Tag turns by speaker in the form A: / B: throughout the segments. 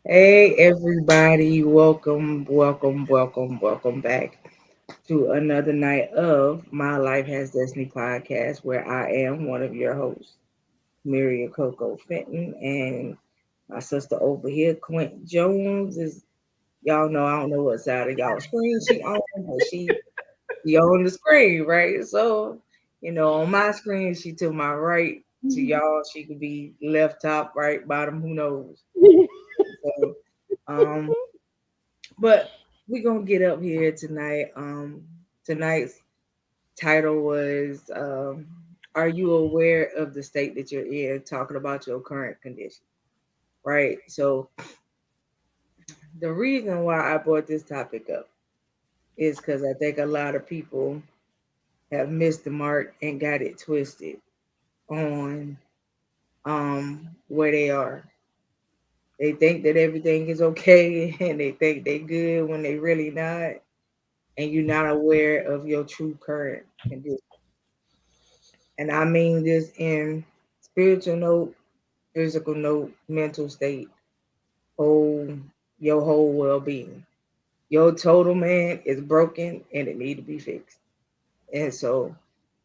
A: Hey everybody, welcome back to another night of My Life Has Destiny podcast where I am one of your hosts, Miriam Coco Fenton, and my sister over here, Quint Jones, is y'all know I don't know what side of y'all screen she on, but she on the screen, right? So, on my screen she to my right, to y'all, she could be left, top, right, bottom, who knows. So um But we're gonna get up here tonight. Tonight's title was "Are you aware of the state that you're in?" Talking about your current condition, right? So the reason why I brought this topic up is because I think a lot of people have missed the mark and got it twisted on where they are. They think that everything is okay and they think they good when they really not, and you're not aware of your true current condition. And I mean this in spiritual note, physical note, mental state, whole your whole well being. Your total man is broken and it need to be fixed. And so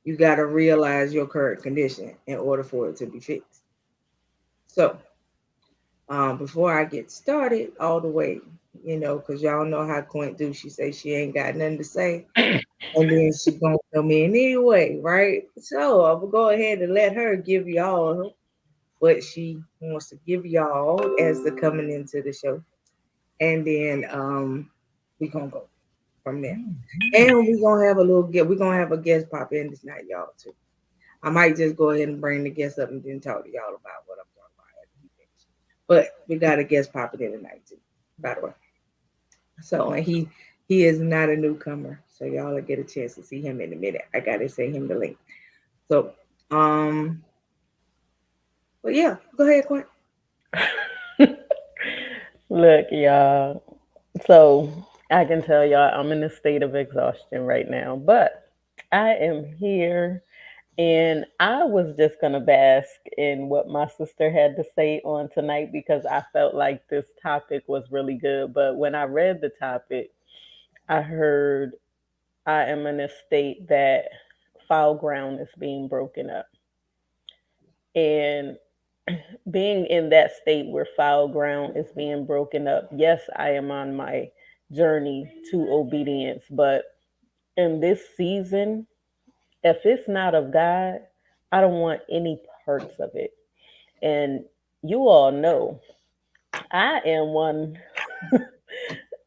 A: you gotta realize your current condition in order for it to be fixed. So before I get started all the way, because y'all know how Quint do. She say she ain't got nothing to say, and then she gonna come in anyway, right? So I will go ahead and let her give y'all what she wants to give y'all as they're coming into the show. And then we gonna go from there. And we gonna have a little get we're gonna have a guest pop in this night, y'all too. I might just go ahead and bring the guest up and then talk to y'all about what I'm talking about after he finishes. But we got a guest popping in tonight too, by the way. So and he is not a newcomer. So y'all will get a chance to see him in a minute. I gotta send him the link. So um but yeah, go ahead, Quinn.
B: Look, y'all. So I can tell y'all I'm in a state of exhaustion right now, but I am here and I was just going to bask in what my sister had to say on tonight because I felt like this topic was really good. But when I read the topic, I heard I am in a state that foul ground is being broken up. And being in that state where foul ground is being broken up, yes, I am on my journey to obedience, but in this season, if it's not of God, I don't want any parts of it. And you all know I am one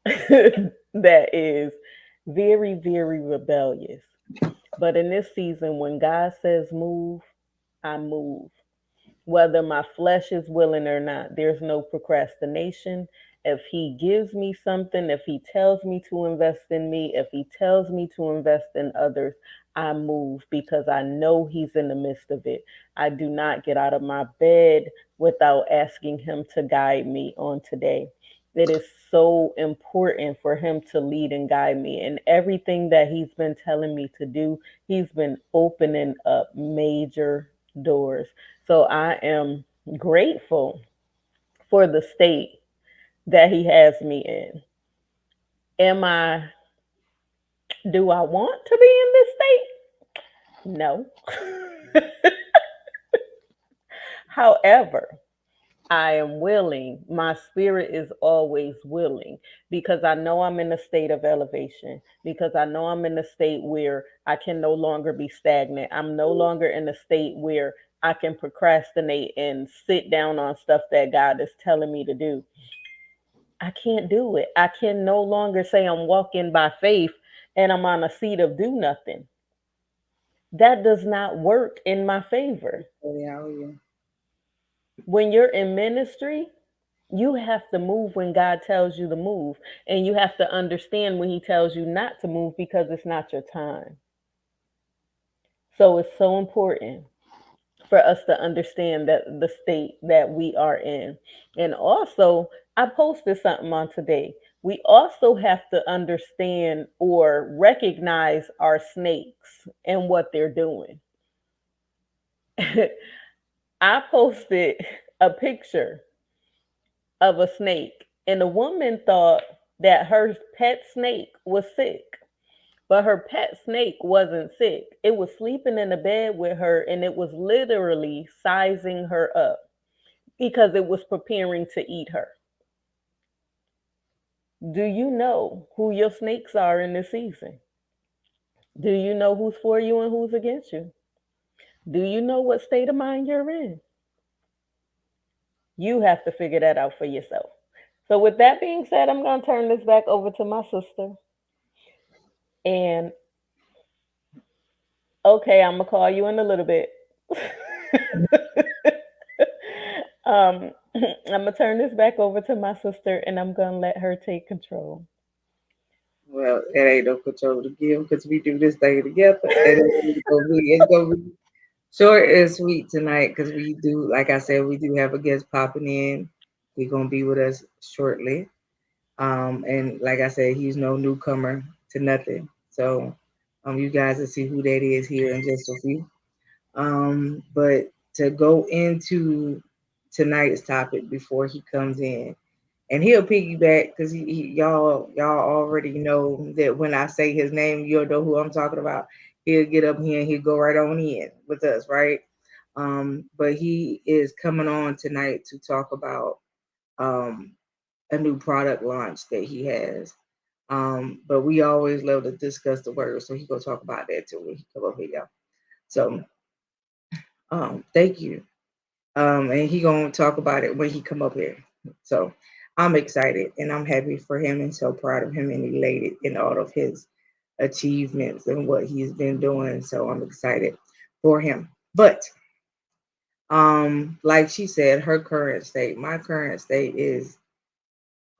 B: that is very, very rebellious. But in this season, when God says move, I move. Whether my flesh is willing or not. There's no procrastination. If he gives me something, if he tells me to invest in me, if he tells me to invest in others, I move because I know he's in the midst of it. I do not get out of my bed without asking him to guide me on today. It is so important for him to lead and guide me. And everything that he's been telling me to do, he's been opening up major doors. So I am grateful for the state that he has me in. Am I, do I want to be in this state? No. However, I am willing. My spirit is always willing because I know I'm in a state of elevation, because I know I'm in a state where I can no longer be stagnant. I'm no longer in a state where I can procrastinate and sit down on stuff that God is telling me to do. I can't do it. I can no longer say I'm walking by faith and I'm on a seat of do nothing. That does not work in my favor.
A: How are you?
B: When you're in ministry, you have to move when God tells you to move. And you have to understand when He tells you not to move because it's not your time. So it's so important for us to understand that the state that we are in. And also, I posted something on today. We also have to understand or recognize our snakes and what they're doing. I posted a picture of a snake, and the woman thought that her pet snake was sick. But her pet snake wasn't sick. It was sleeping in the bed with her and it was literally sizing her up because it was preparing to eat her. Do you know who your snakes are in this season? Do you know who's for you and who's against you? Do you know what state of mind you're in? You have to figure that out for yourself. So, with that being said, I'm going to turn this back over to my sister. And okay, I'm going to call you in a little bit. I'm going to turn this back over to my sister and I'm going to let her take control.
A: Well, it ain't no control to give because we do this thing together, and it's gonna be short and sweet tonight because we do, like I said, we do have a guest popping in. He's gonna be with us shortly. And like I said, he's no newcomer to nothing. So, you guys will see who that is here in just a few. But to go into tonight's topic before he comes in, and he'll piggyback because y'all already know that when I say his name, you'll know who I'm talking about. He'll get up here and he'll go right on in with us, right? But he is coming on tonight to talk about um, a new product launch that he has. But we always love to discuss the word, so he gonna talk about that too when he come up here, y'all. So thank you. And he gonna talk about it when he come up here. So I'm excited and I'm happy for him and so proud of him and elated in all of his achievements and what he's been doing. So I'm excited for him. But like she said, her current state, my current state is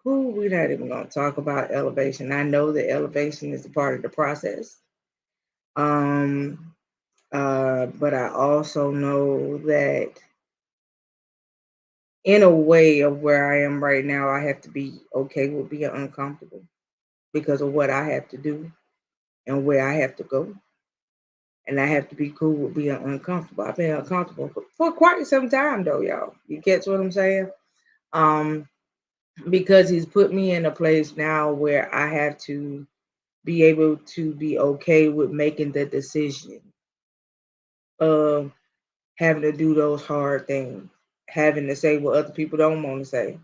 A: who we're not even gonna talk about elevation. I know that elevation is a part of the process. Um but I also know that in a way of where I am right now, I have to be okay with being uncomfortable because of what I have to do and where I have to go. And I have to be cool with being uncomfortable. I've been uncomfortable for quite some time though, y'all. You catch what I'm saying? Um, because he's put me in a place now where I have to be able to be okay with making the decision of having to do those hard things, having to say what other people don't want to say,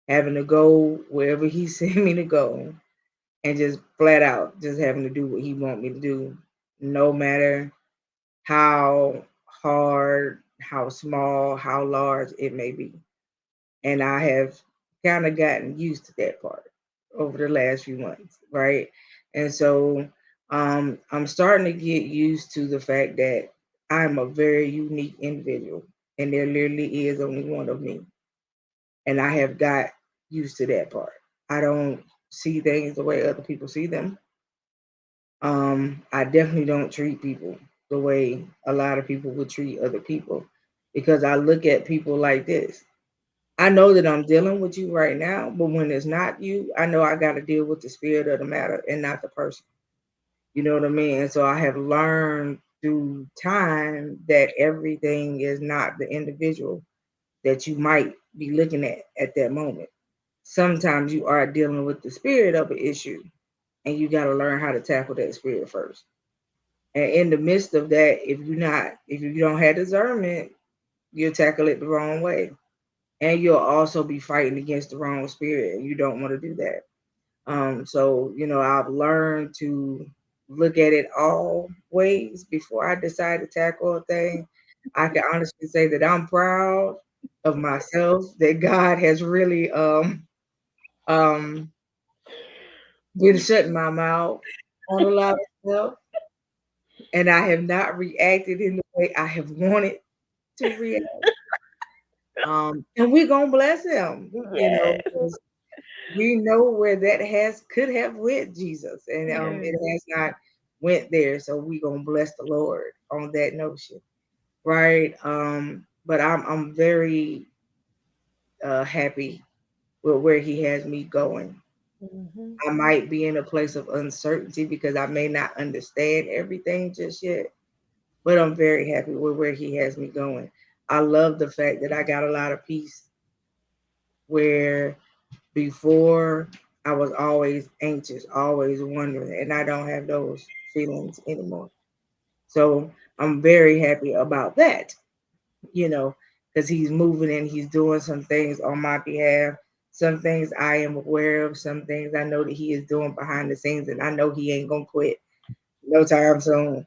A: having to go wherever he sent me to go, and just flat out just having to do what he want me to do, no matter how hard, how small, how large it may be. And I have kind of gotten used to that part over the last few months, right? And so I'm starting to get used to the fact that I'm a very unique individual, and there literally is only one of me, and I have got used to that part. I don't see things the way other people see them. I definitely don't treat people the way a lot of people would treat other people because I look at people like this. I know that I'm dealing with you right now, but when it's not you, I know I got to deal with the spirit of the matter and not the person. You know what I mean? And so I have learned through time that everything is not the individual that you might be looking at that moment. Sometimes you are dealing with the spirit of an issue and you got to learn how to tackle that spirit first. And in the midst of that, if you don't have discernment, you'll tackle it the wrong way. And you'll also be fighting against the wrong spirit. And you don't want to do that. So, I've learned to look at it all ways before I decide to tackle a thing. I can honestly say that I'm proud of myself, that God has really um been shutting my mouth on a lot of stuff, and I have not reacted in the way I have wanted to react. And we're gonna bless him,
B: Yes,
A: 'cause we know where that has could have went, Jesus, and
B: yes.
A: it has not went there. So we gonna bless the Lord on that notion, right? But I'm very happy with where He has me going.
B: Mhm.
A: I might be in a place of uncertainty because I may not understand everything just yet, but I'm very happy with where He has me going. I love the fact that I got a lot of peace. where before I was always anxious, always wondering, and I don't have those feelings anymore. So I'm very happy about that, you know, because he's moving and he's doing some things on my behalf. Some things I am aware of, some things I know that he is doing behind the scenes, and I know he ain't gonna quit no time soon.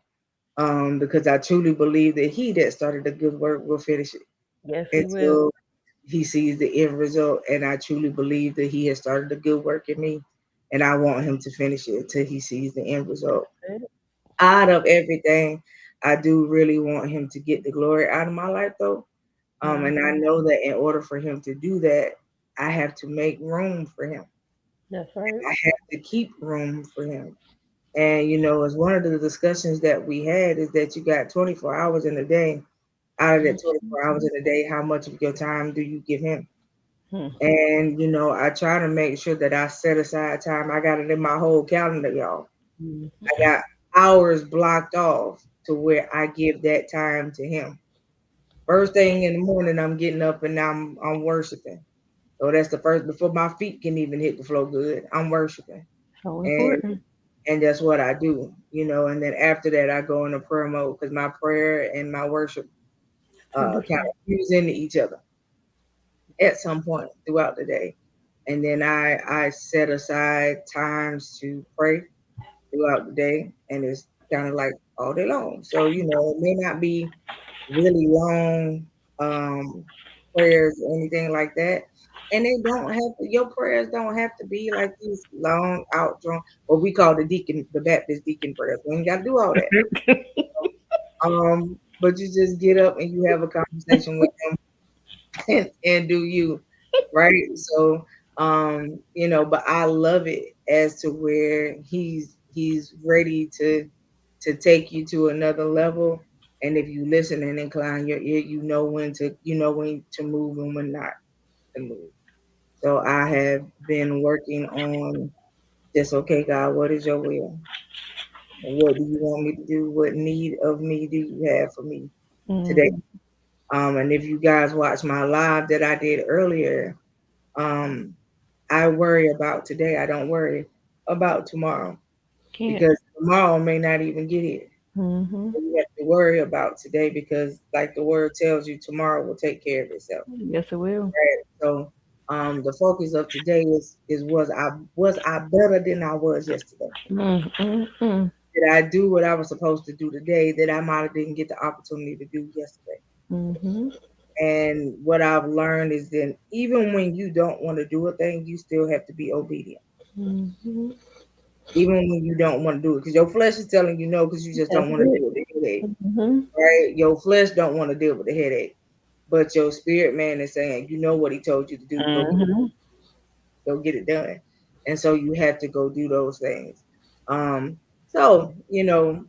A: Because I truly believe that he that started the good work will finish it
B: Yes, he will.
A: until he sees the end result. And I truly believe that he has started the good work in me, and I want him to finish it until he sees the end result. Out of everything, I do really want him to get the glory out of my life, though. And I
B: Mhm.
A: know that in order for him to do that, I have to make room for him.
B: That's right.
A: I have to keep room for him. And as one of the discussions that we had is that you got 24 hours in a day. Out of that 24 hours in a day, how much of your time do you give him?
B: Mhm.
A: And I try to make sure that I set aside time. I got it in my whole calendar, y'all.
B: Mhm.
A: I got hours blocked off to where I give that time to him. First thing in the morning, I'm getting up and I'm worshiping. So that's the first before my feet can even hit the floor good. I'm worshiping.
B: So
A: And
B: important.
A: and that's what I do, and then after that I go into prayer mode because my prayer and my worship
B: Two
A: kind
B: different.
A: of fuse into each other at some point throughout the day. And then I set aside times to pray throughout the day, and it's kind of like all day long. So it may not be really long um, prayers or anything like that. And they don't have to, your prayers don't have to be like these long outdrawn, what we call the Baptist deacon prayers. We ain't got to do all that. But you just get up and you have a conversation with them and do you, right? So, but I love it as to where he's ready to take you to another level. And if you listen and incline your ear, you know when to move and when not to move. So I have been working on just okay, God, what is your will? What do you want me to do? What need of me do you have for me today?
B: Mhm.
A: And if you guys watch my live that I did earlier, um, I worry about today. I don't worry about tomorrow
B: Can't.
A: because tomorrow may not even get here.
B: Mhm.
A: You have to worry about today because, like the word tells you, tomorrow will take care of itself.
B: Yes, it will.
A: Right? So, the focus of today is was I better than I was yesterday?
B: Mm, mm, mm.
A: Did I do what I was supposed to do today that I might have didn't get the opportunity to do yesterday?
B: Mhm.
A: And what I've learned is that even when you don't want to do a thing, you still have to be obedient.
B: Mhm.
A: Even when you don't want to do it, because your flesh is telling you no, because you just
B: That's
A: don't want to
B: it.
A: deal with the headache,
B: Mhm.
A: right? Your flesh don't want to deal with the headache, but your spirit man is saying, you know what he told you to do,
B: Mhm.
A: go get it done, and so you have to go do those things. So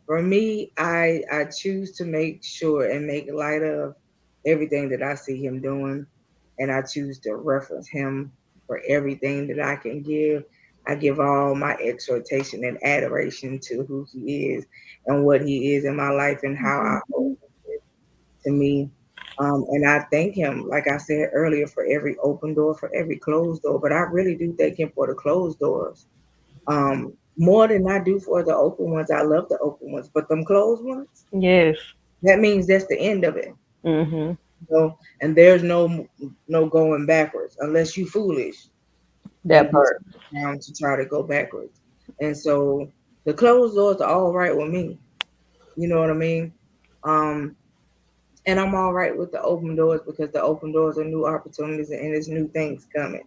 A: for me, I choose to make sure and make light of everything that I see him doing, and I choose to reference him for everything that I can give. I give all my exhortation and adoration to who he is and what he is in my life and how I hope
B: Mhm.
A: to me. And I thank him, like I said earlier, for every open door, for every closed door. But I really do thank him for the closed doors. More than I do for the open ones. I love the open ones, but them closed ones,
B: Yes.
A: that means that's the end of it.
B: Mhm.
A: And there's no going backwards unless you foolish
B: That
A: and be
B: part.
A: down to try to go backwards. And so the closed doors are all right with me. You know what I mean? Um, and I'm all right with the open doors because the open doors are new opportunities and there's new things coming,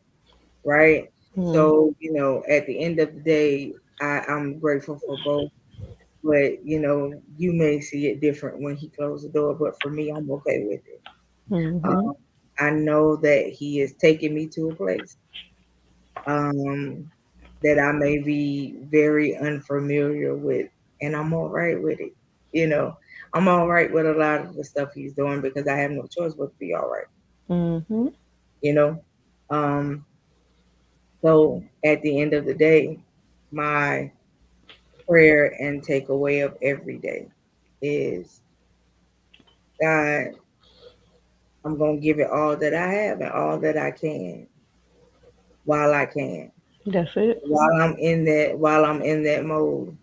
A: right?
B: Mhm.
A: So, at the end of the day, I'm grateful for both. But, you may see it different when he closed the door, but for me, I'm okay with it.
B: Mhm.
A: Um, I know that he is taking me to a place um, that I may be very unfamiliar with, and I'm all right with it. You know, I'm all right with a lot of the stuff he's doing because I have no choice but to be all right.
B: Mhm.
A: You know, um, so at the end of the day, my prayer and takeaway of every day is God, I'm gonna give it all that I have and all that I can. while I can.
B: That's it.
A: While I'm in that mode,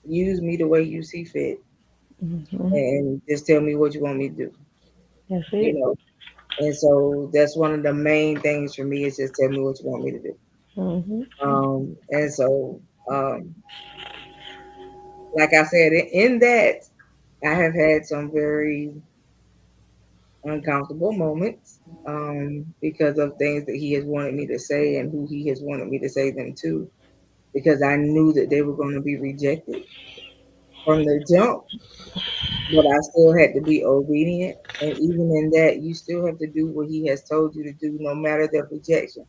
A: use me the way you see fit,
B: Hmm.
A: and just tell me what you want me to do.
B: That's
A: You
B: it.
A: know, and so that's one of the main things for me is just tell me what you want me to do.
B: Hmm.
A: And so, um, like I said, in that I have had some very uncomfortable moments because of things that he has wanted me to say and who he has wanted me to say them to, because I knew that they were going to be rejected from the jump, but I still had to be obedient. And even in that, you still have to do what he has told you to do, no matter the rejection.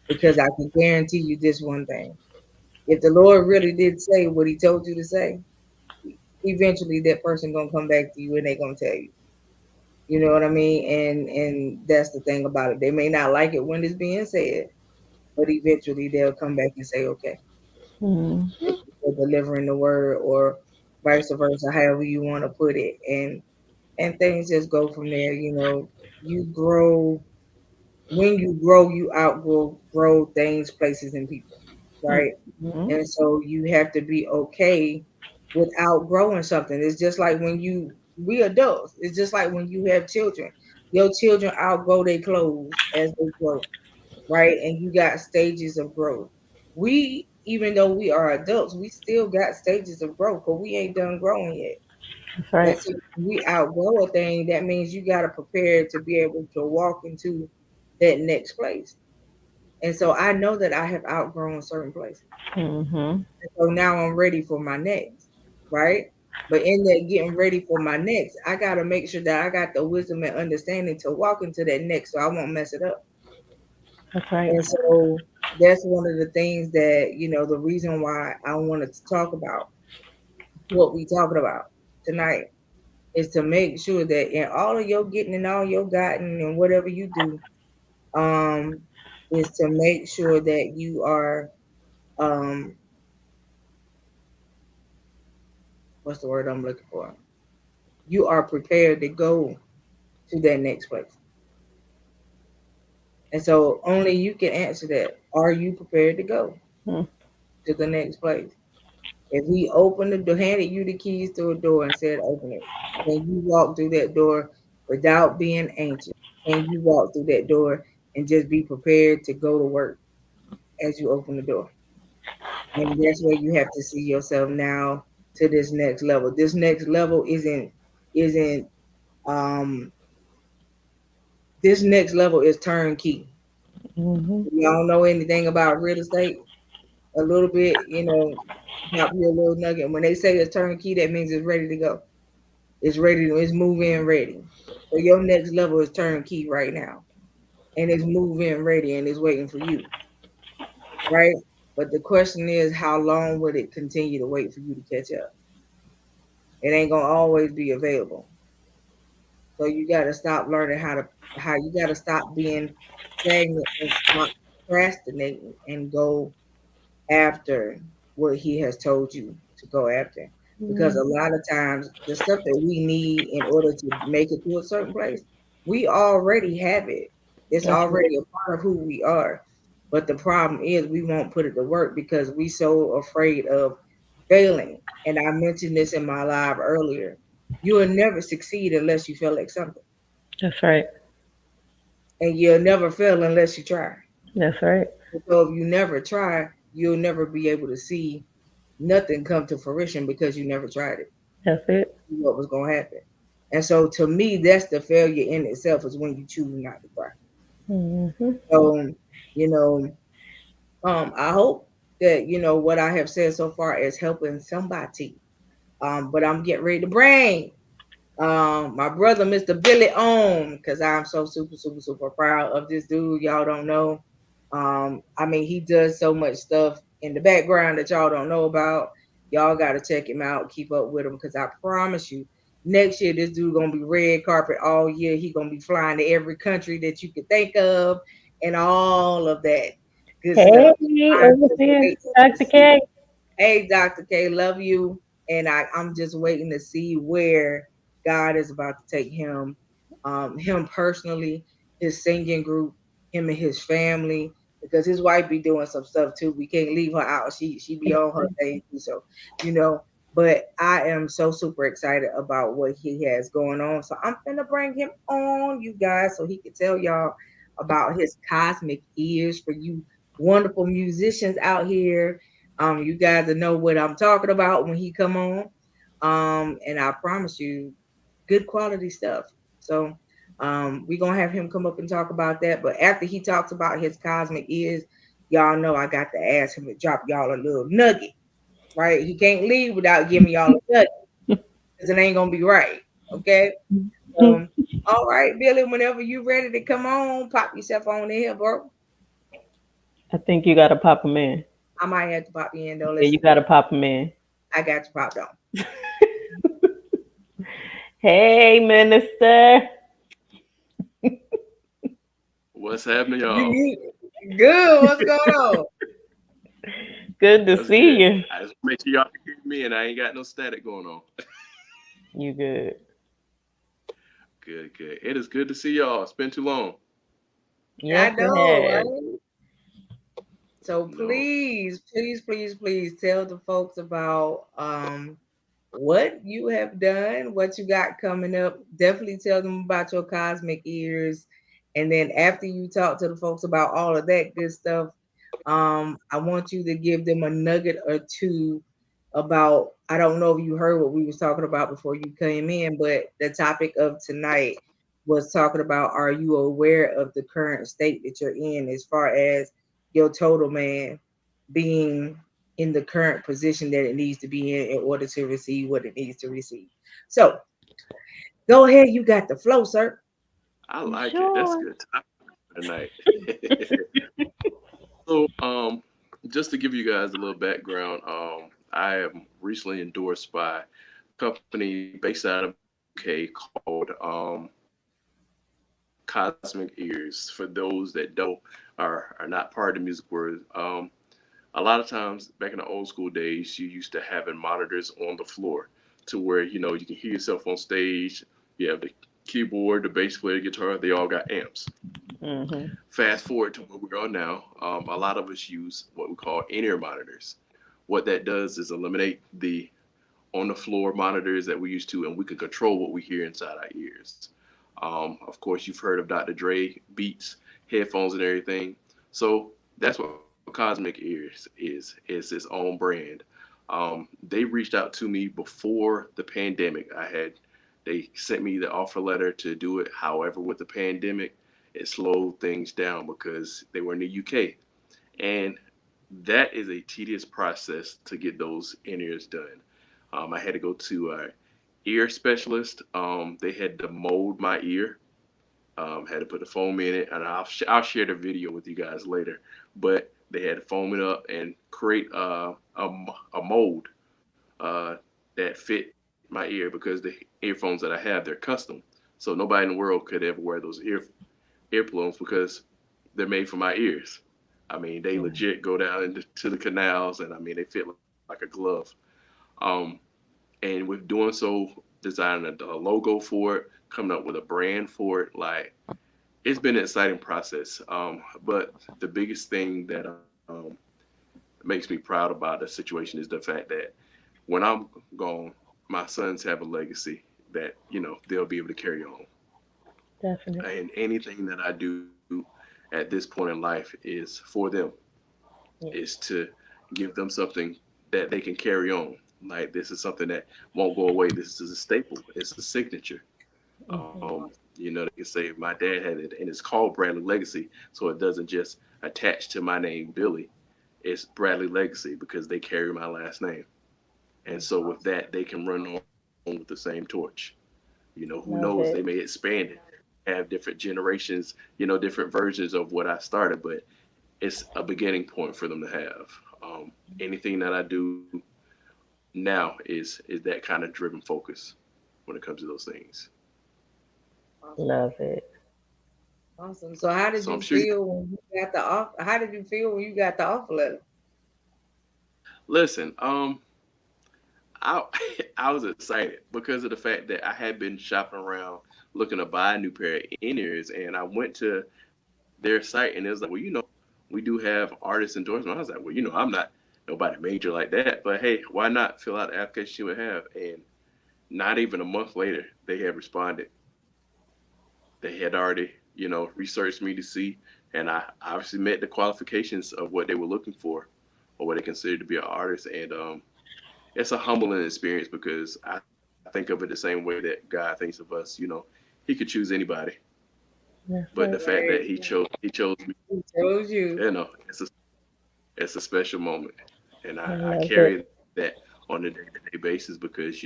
A: Because I can guarantee you this one thing: if the Lord really did say what He told you to say, eventually that person gonna come back to you and they gonna tell you. You know what I mean? And that's the thing about it. They may not like it when it's being said, but eventually they'll come back and say, "Okay,
B: Hmm.
A: thank you for delivering the word," or vice versa, however you want to put it. And things just go from there. You grow. When you grow, you outgrow grow things, places, and people, right?
B: Hmm.
A: And so you have to be okay with outgrowing something. It's just like we adults, it's just like when you have children. Your children outgrow their clothes as they grow, right? And you got stages of growth. Even though we are adults, we still got stages of growth, but we ain't done growing yet.
B: That's
A: And
B: right.
A: so when we outgrow a thing, that means you got to prepare to be able to walk into that next place. And so I know that I have outgrown certain places.
B: Hmm.
A: So now I'm ready for my next, right? But in that getting ready for my next, I got to make sure that I got the wisdom and understanding to walk into that next so I won't mess it up.
B: That's right.
A: And so that's one of the things that, the reason why I wanted to talk about what we talking about tonight is to make sure that in all of your getting and all your gotten and whatever you do, um, is to make sure that you are, um, what's the word I'm looking for? You are prepared to go to that next place. And so only you can answer that. Are you prepared to go
B: Mm.
A: to the next place? If he opened the door, handed you the keys to a door and said, open it, and you walk through that door without being anxious, and you walk through that door and just be prepared to go to work as you open the door. And that's where you have to see yourself now to this next level. This next level isn't um this next level is turnkey.
B: Hmm.
A: If y'all know anything about real estate, a little bit, drop you a little nugget. When they say it's turnkey, that means it's ready to go. It's move in ready. So your next level is turnkey right now. And it's move in ready and it's waiting for you. Right? But the question is, how long would it continue to wait for you to catch up? It ain't gonna always be available. So you gotta stop learning how you gotta stop being stagnant and stop procrastinating and go after what he has told you to go after. Because a lot of times, the stuff that we need in order to make it to a certain place, we already have it. It's
B: That's right.
A: already a part of who we are. But the problem is, we won't put it to work because we so afraid of failing. And I mentioned this in my live earlier. You will never succeed unless you feel like something,
B: That's right.
A: and you'll never fail unless you try.
B: That's right.
A: So if you never try, you'll never be able to see nothing come to fruition because you never tried it.
B: That's it.
A: What was going to happen? And so to me, that's the failure in itself is when you choose not to try.
B: Hmm.
A: So, you know, I hope that what I have said so far is helping somebody. But I'm getting ready to bring my brother, Mr. Billy, on because I'm so super, super, super proud of this dude. Y'all don't know. I mean, he does so much stuff in the background that y'all don't know about. Y'all got to check him out, keep up with him because I promise you, next year this dude gonna be red carpet all year. He gonna be flying to every country that you could think of and all of that good stuff.
B: Hey,
A: I'm just
B: overseer
A: waiting to
B: Dr.
A: see.
B: K.
A: Hey, Dr. K, love you. And I'm just waiting to see where God is about to take him, him personally, his singing group, him and his family. because his wife be doing some stuff too. We can't leave her out. She be on her thing too. So, you know, but I am so super excited about what he has going on. So I'm gonna bring him on, you guys, so he can tell y'all about his cosmic ears for you wonderful musicians out here. You guys will know what I'm talking about when he come on. And I promise you, good quality stuff. So we're gonna have him come up and talk about that. But after he talks about his cosmic ears, y'all know I got to ask him to drop y'all a little nugget, right? He can't leave without giving y'all a nugget because it ain't gonna be right. Okay. All right, Billy, whenever you ready to come on, pop yourself on in here, bro.
B: I think you gotta pop him in.
A: I might have to pop you in though.
B: Yeah,
A: Listen,
B: you gotta pop him in.
A: I got you popped on.
B: Hey, minister.
C: What's happening,
A: You,
C: y'all?
A: you good? What's going on?
B: Good to
C: That's
B: see
C: good.
B: you.
C: I just make sure y'all can hear me and I ain't got no static going on.
B: You good.
C: Good, good. It is good to see y'all. It's been too long.
A: I
B: Yes, it
A: know,
B: has.
A: right? So
C: No.
A: please tell the folks about what you have done, what you got coming up. Definitely tell them about your cosmic ears. And then after you talk to the folks about all of that good stuff, I want you to give them a nugget or two about, I don't know if you heard what we was talking about before you came in, but the topic of tonight was talking about, are you aware of the current state that you're in as far as your total man being in the current position that it needs to be in order to receive what it needs to receive. So go ahead, you got the flow, sir.
C: I like it. That's a
B: Sure.
C: good topic for tonight. So, just to give you guys a little background, I am recently endorsed by a company based out of UK called Cosmic Ears. For those that don't are not part of the music world, a lot of times back in the old school days, you used to having monitors on the floor to where you can hear yourself on stage. You have the keyboard, the bass player, guitar. They all got amps.
B: Mm-hmm.
C: Fast forward to where we are now. A lot of us use what we call in-ear monitors. What that does is eliminate the on the floor monitors that we used to, and we can control what we hear inside our ears. Of course, you've heard of Dr. Dre Beats, headphones, and everything. So that's what Cosmic Ears is its own brand. They reached out to me before the pandemic. They sent me the offer letter to do it. However, with the pandemic, it slowed things down because they were in the UK, and that is a tedious process to get those in ears done. I had to go to a ear specialist. They had to mold my ear, had to put the foam in it, and I'll share the video with you guys later. But they had to foam it up and create a mold that fit my ear because the earphones that I have, they're custom. So nobody in the world could ever wear those earplugs because they're made for my ears. I mean, they legit go down into the canals, and I mean, they fit like a glove. Um, and with doing so, designing a logo for it, coming up with a brand for it, like it's been an exciting process. But the biggest thing that makes me proud about the situation is the fact that when I'm gone, my sons have a legacy that they'll be able to carry on.
B: Definitely.
C: And anything that I do at this point in life is for them,
B: Yeah.
C: is to give them something that they can carry on. Like this is something that won't go away. This is a staple. It's a signature.
B: Mm-hmm.
C: They can say my dad had it, and it's called Bradley Legacy, so it doesn't just attach to my name Billy. It's Bradley Legacy because they carry my last name, and
A: That's
C: so with
A: awesome.
C: that, they can run on with the same torch. Who knows? They
B: Love
C: may
B: it.
C: expand it, have different generations, different versions of what I started, but it's a beginning point for them to have. Anything that I do now is that kind of driven focus when it comes to those things.
A: Awesome.
B: Love it.
A: Awesome. So how did
C: So I'm
A: you
C: sure you
A: feel when you got the off? How did you feel when you got the offer letter?
C: listen. I I was excited because of the fact that I had been shopping around looking to buy a new pair of in ears, and I went to their site and it was like, well, we do have artist endorsement. I was like, well, I'm not nobody major like that, but hey, why not fill out the application you would have? And not even a month later, they had responded. They had already, researched me to see, and I obviously met the qualifications of what they were looking for, or what they considered to be an artist. And it's a humbling experience because I think of it the same way that God thinks of us. He could choose anybody,
B: That's
C: but
B: right.
C: the fact that he chose me,
A: He chose you.
C: it's a special moment, and
B: I
C: I
B: love
C: carry
B: it.
C: that on a day-to-day basis because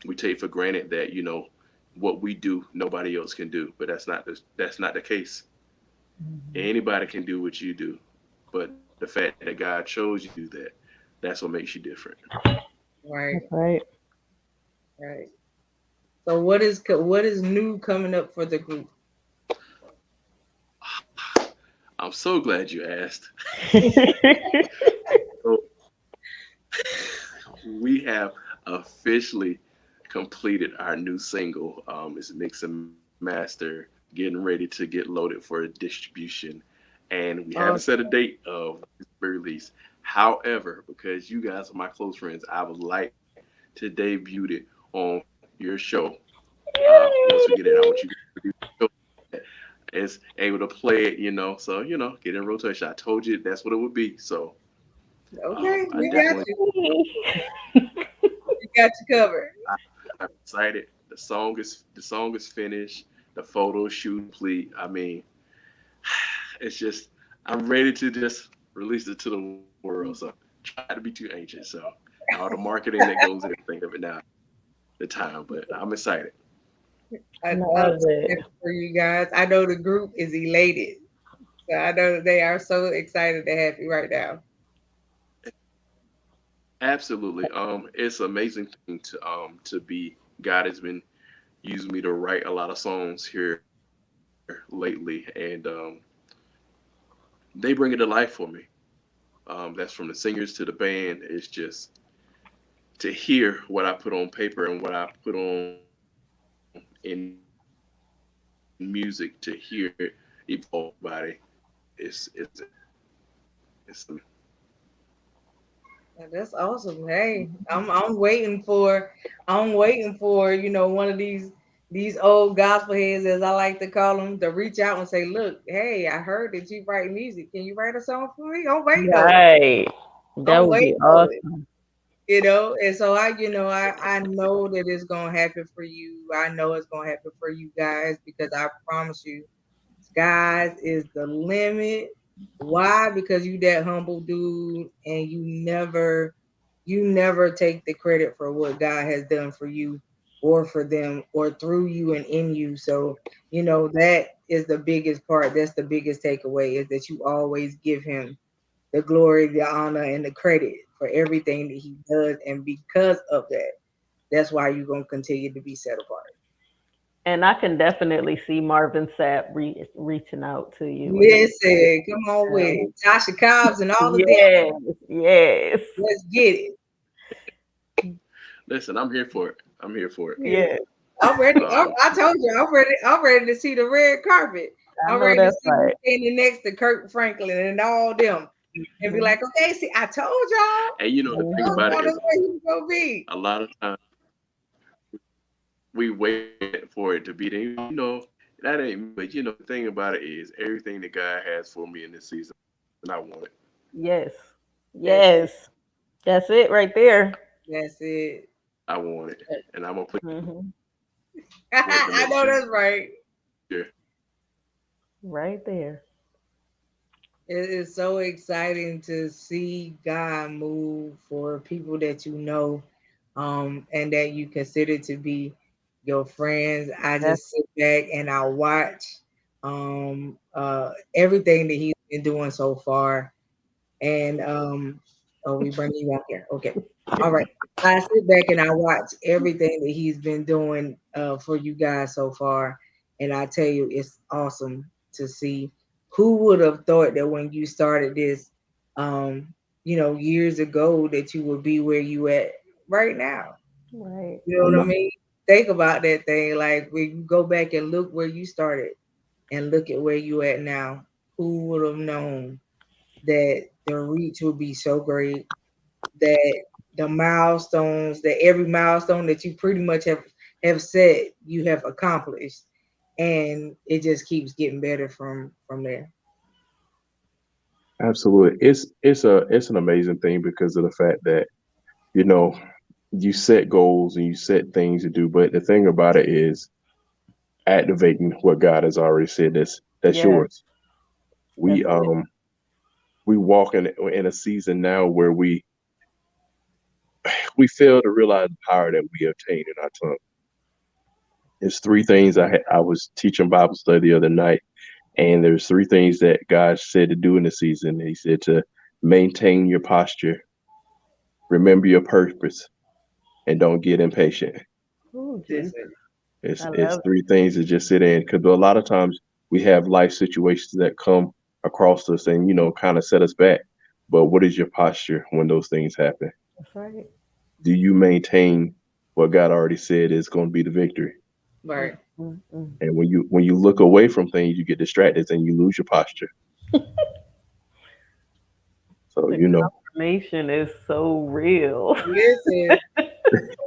C: we take for granted that what we do nobody else can do, but that's not the case.
B: Mhm.
C: Anybody can do what you do, but the fact that God chose you to do that, that's what makes you different.
A: Right,
B: That's right.
A: right. So what is new coming up for the group?
C: I'm so glad you asked. So we have officially completed our new single. It's mix and master, getting ready to get loaded for distribution, and we haven't set a
A: Awesome.
C: date of release. However, because you guys are my close friends, I would like to debut it on your show. Once we get it, I want you to is able to play it, so get in rotation. I told you that's what it would be. So
A: Okay,
C: I
A: we got
C: definitely
A: you. We got you covered.
C: I'm excited. The song is finished. The photo shoot complete. I mean, it's just I'm ready to just release it to the world. So try not to be too anxious. So all the marketing that goes in everything of it now, the time, but I'm excited.
A: I'm
B: Love
A: so
B: it.
A: happy for you guys. I know the group is elated. So I know that they are so excited and happy right now.
C: Absolutely. It's an amazing thing to be. God has been using me to write a lot of songs here lately, and they bring it to life for me. That's from the singers to the band. It's just to hear what I put on paper and what I put on in music, to hear it evolve everybody. It's it's
A: That's awesome. Hey, I'm waiting for one of these old gospel heads, as I like to call them, to reach out and say, "Look, hey, I heard that you write music. Can you write a song for me?" I'm waiting on it.
B: Right. That
A: I'm
B: would be
A: waiting on it.
B: awesome.
A: And so I know that it's gonna happen for you. I know it's gonna happen for you guys because I promise you, skies is the limit. Why? Because you that humble dude and you never take the credit for what God has done for you or for them or through you and in you. So, that is the biggest part. That's the biggest takeaway is that you always give him the glory, the honor, and the credit for everything that he does. And because of that, that's why you're gonna continue to be set apart.
B: And I can definitely see Marvin Sapp reaching out to you and
A: Listen, come on with
B: um,
A: it. Tasha Cobbs and all of them.
B: yes, yes,
A: Let's get it.
C: listen. I'm here for it. I'm here for it.
B: yes.
A: I'm ready.
C: Um,
A: I told you, I'm ready. I'm ready to see the red carpet.
B: I
A: I'm
B: know
A: ready to
B: that's
A: see you
B: right.
A: standing next to Kirk Franklin and all them, and be
B: Mhm.
A: like, "Okay, see, I told y'all.
C: and the
A: I
C: thing
A: told
C: about
B: Mhm.
C: it
A: y'all
C: is,
A: that's where he's gonna be."
C: a lot of times we wait for it to be there. That ain't me. But the thing about it is, everything that God has for me in this season, I want it.
B: Yes,
A: That's it.
B: yes. That's it right there.
A: That's it.
C: I want it, and I'm gonna put
B: Hmm.
C: forward to
A: I
C: make
A: know
C: sure.
A: that's right.
B: Right there.
A: It is so exciting to see God move for people that and that you consider to be your friends. I
B: That's
A: just sit back and I watch everything that he's been doing so far. And oh, we bring you out here. Okay. All right. I sit back and I watch everything that he's been doing for you guys so far. And I tell you, it's awesome to see. Who would have thought that when you started this, years ago, that you would be where you at right now?
B: right.
A: You know what I mean? Think about that thing. Like when you go back and look where you started and look at where you at now, who would have known? that the reach will be so great, that the milestones, that every milestone that you pretty much have set, you have accomplished, and it just keeps getting better from there.
C: Absolutely. It's an amazing thing because of the fact that, you know, you set goals and you set things to do, but the thing about it is activating what God has already said that's
B: Yes,
C: yours. We
B: that's it.
C: we walk in a season now where we fail to realize the power that we obtain in our tongue. There's three things I was teaching Bible study the other night, and there's three things that God said to do in the season. He said to maintain your posture, remember your purpose, and don't get impatient.
B: Oh,
A: That's
B: Jesus.
A: it.
B: I
C: It's
B: love
C: three things to just sit in because a lot of times we have life situations that come across us and kind of set us back. But what is your posture when those things happen?
B: it. That's right.
C: Do you maintain what God already said is going to be the victory?
B: Mm,
A: Right.
B: mm, mm.
C: And when you look away from things, you get distracted and you lose your posture. So
B: The confirmation is so real.
A: Listen,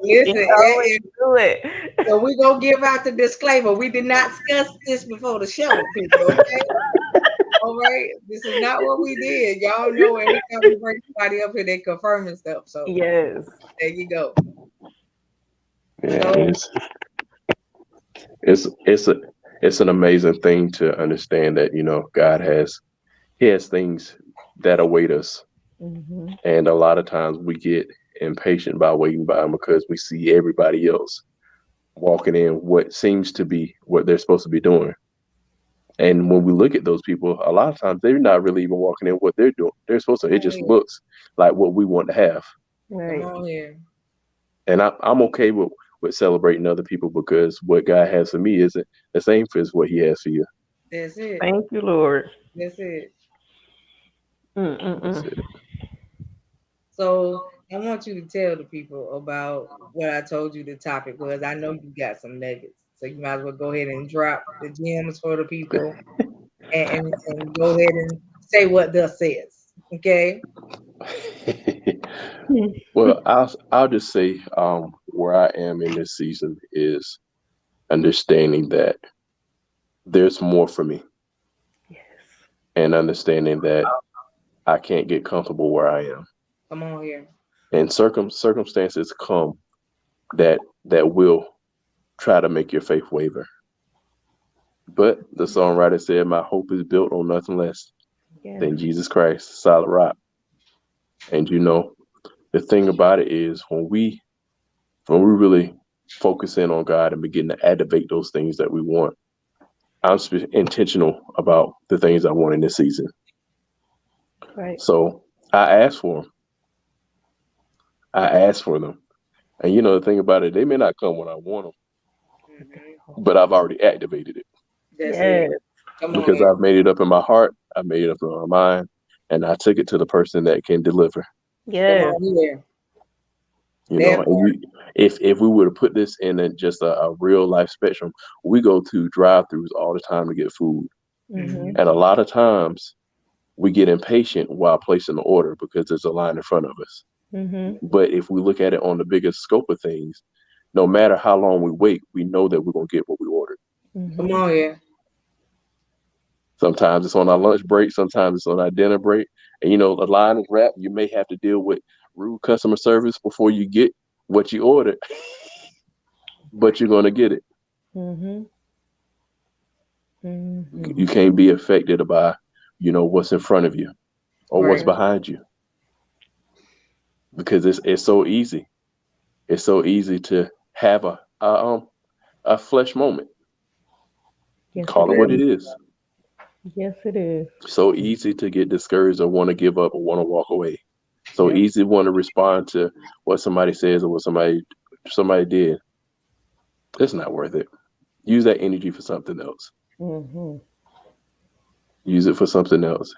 B: He
A: listen,
B: always do it.
A: so we gonna give out the disclaimer. We did not discuss this before the show, people. Okay, all right. This is not what we did. Y'all know every time we bring somebody up here, they confirming stuff. So
B: Yes.
A: there you go.
C: yeah,
A: So
C: it's it's an amazing thing to understand that God has He has things that await us,
B: Hmm.
C: and a lot of times we get impatient by waiting by Him because we see everybody else walking in what seems to be what they're supposed to be doing. And when we look at those people, a lot of times they're not really even walking in what they're doing. They're supposed to.
A: come
C: It
A: on
C: just
A: here.
C: looks like what we want to have,
A: Come
B: Right.
A: on here.
C: and I'm okay with celebrating other people because what God has for me isn't the same as what He has for you.
A: That's it.
B: Thank you, Lord.
A: That's it.
C: That's
B: Mm-mm-mm.
C: it.
A: So I want you to tell the people about what I told you the topic was. I know you got some nuggets, so you might as well go ahead and drop the gems for the people, and go ahead and say what thus says. Okay.
C: Well, I'll just say where I am in this season is understanding that there's more for me
B: Yes.
C: and understanding that I can't get comfortable where I am.
A: Come on here.
C: And circumstances come that will try to make your faith waver. But the songwriter said, "My hope is built on nothing less
B: Yes.
C: than Jesus Christ, solid rock." And the thing about it is when we really focus in on God and begin to activate those things that we want, I'm intentional about the things I want in this season.
B: Right.
C: So I asked for them. I asked for them. And the thing about it, they may not come when I want them,
A: Mhm.
C: but I've already activated it
A: That's it.
B: Yes.
A: Come on
C: because
A: here.
C: I've made it up in my heart. I made it up in my mind, and I took it to the person that can deliver.
A: Come
B: Yes.
A: on here. That
C: And if we were to put this in just a real life spectrum, we go to drive-throughs all the time to get food,
B: Mm-hmm.
C: and a lot of times we get impatient while placing the order because there's a line in front of us.
B: Mm-hmm.
C: But if we look at it on the bigger scope of things, no matter how long we wait, we know that we're gonna get what we ordered.
A: come
B: Mm-hmm.
A: on here.
C: Sometimes it's on our lunch break, sometimes it's on our dinner break. And the line is wrapped. You may have to deal with rude customer service before you get what you ordered, but you're gonna get it.
B: Mm-hmm.
C: You
B: Mm-hmm.
C: can't be affected by, what's in front of you or what's
A: Right.
C: behind you because it's so easy. It's so easy to have a flesh moment.
B: Yes, it
C: Call it what
B: is.
C: it is.
B: Yes, it is.
C: So easy to get discouraged or want to give up or want to walk away. So
B: Yep.
C: easy to want to respond to what somebody says or what somebody did. It's not worth it. Use that energy for something else.
B: Mm-hmm.
C: Use it for something else.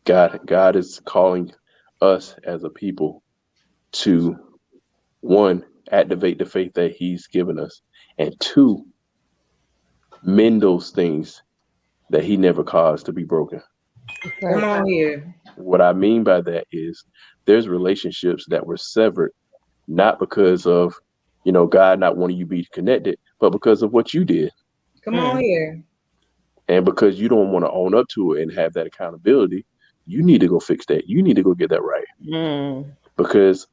C: God is calling us as a people to one, activate the faith that He's given us, and two, mend those things that He never caused to be broken.
A: Come on here.
C: What I mean by that is there's relationships that were severed not because of, God not wanting you to be connected, but because of what you did.
A: Come on here.
C: And because you don't want to own up to it and have that accountability, you need to go fix that. You need to go get that right. Because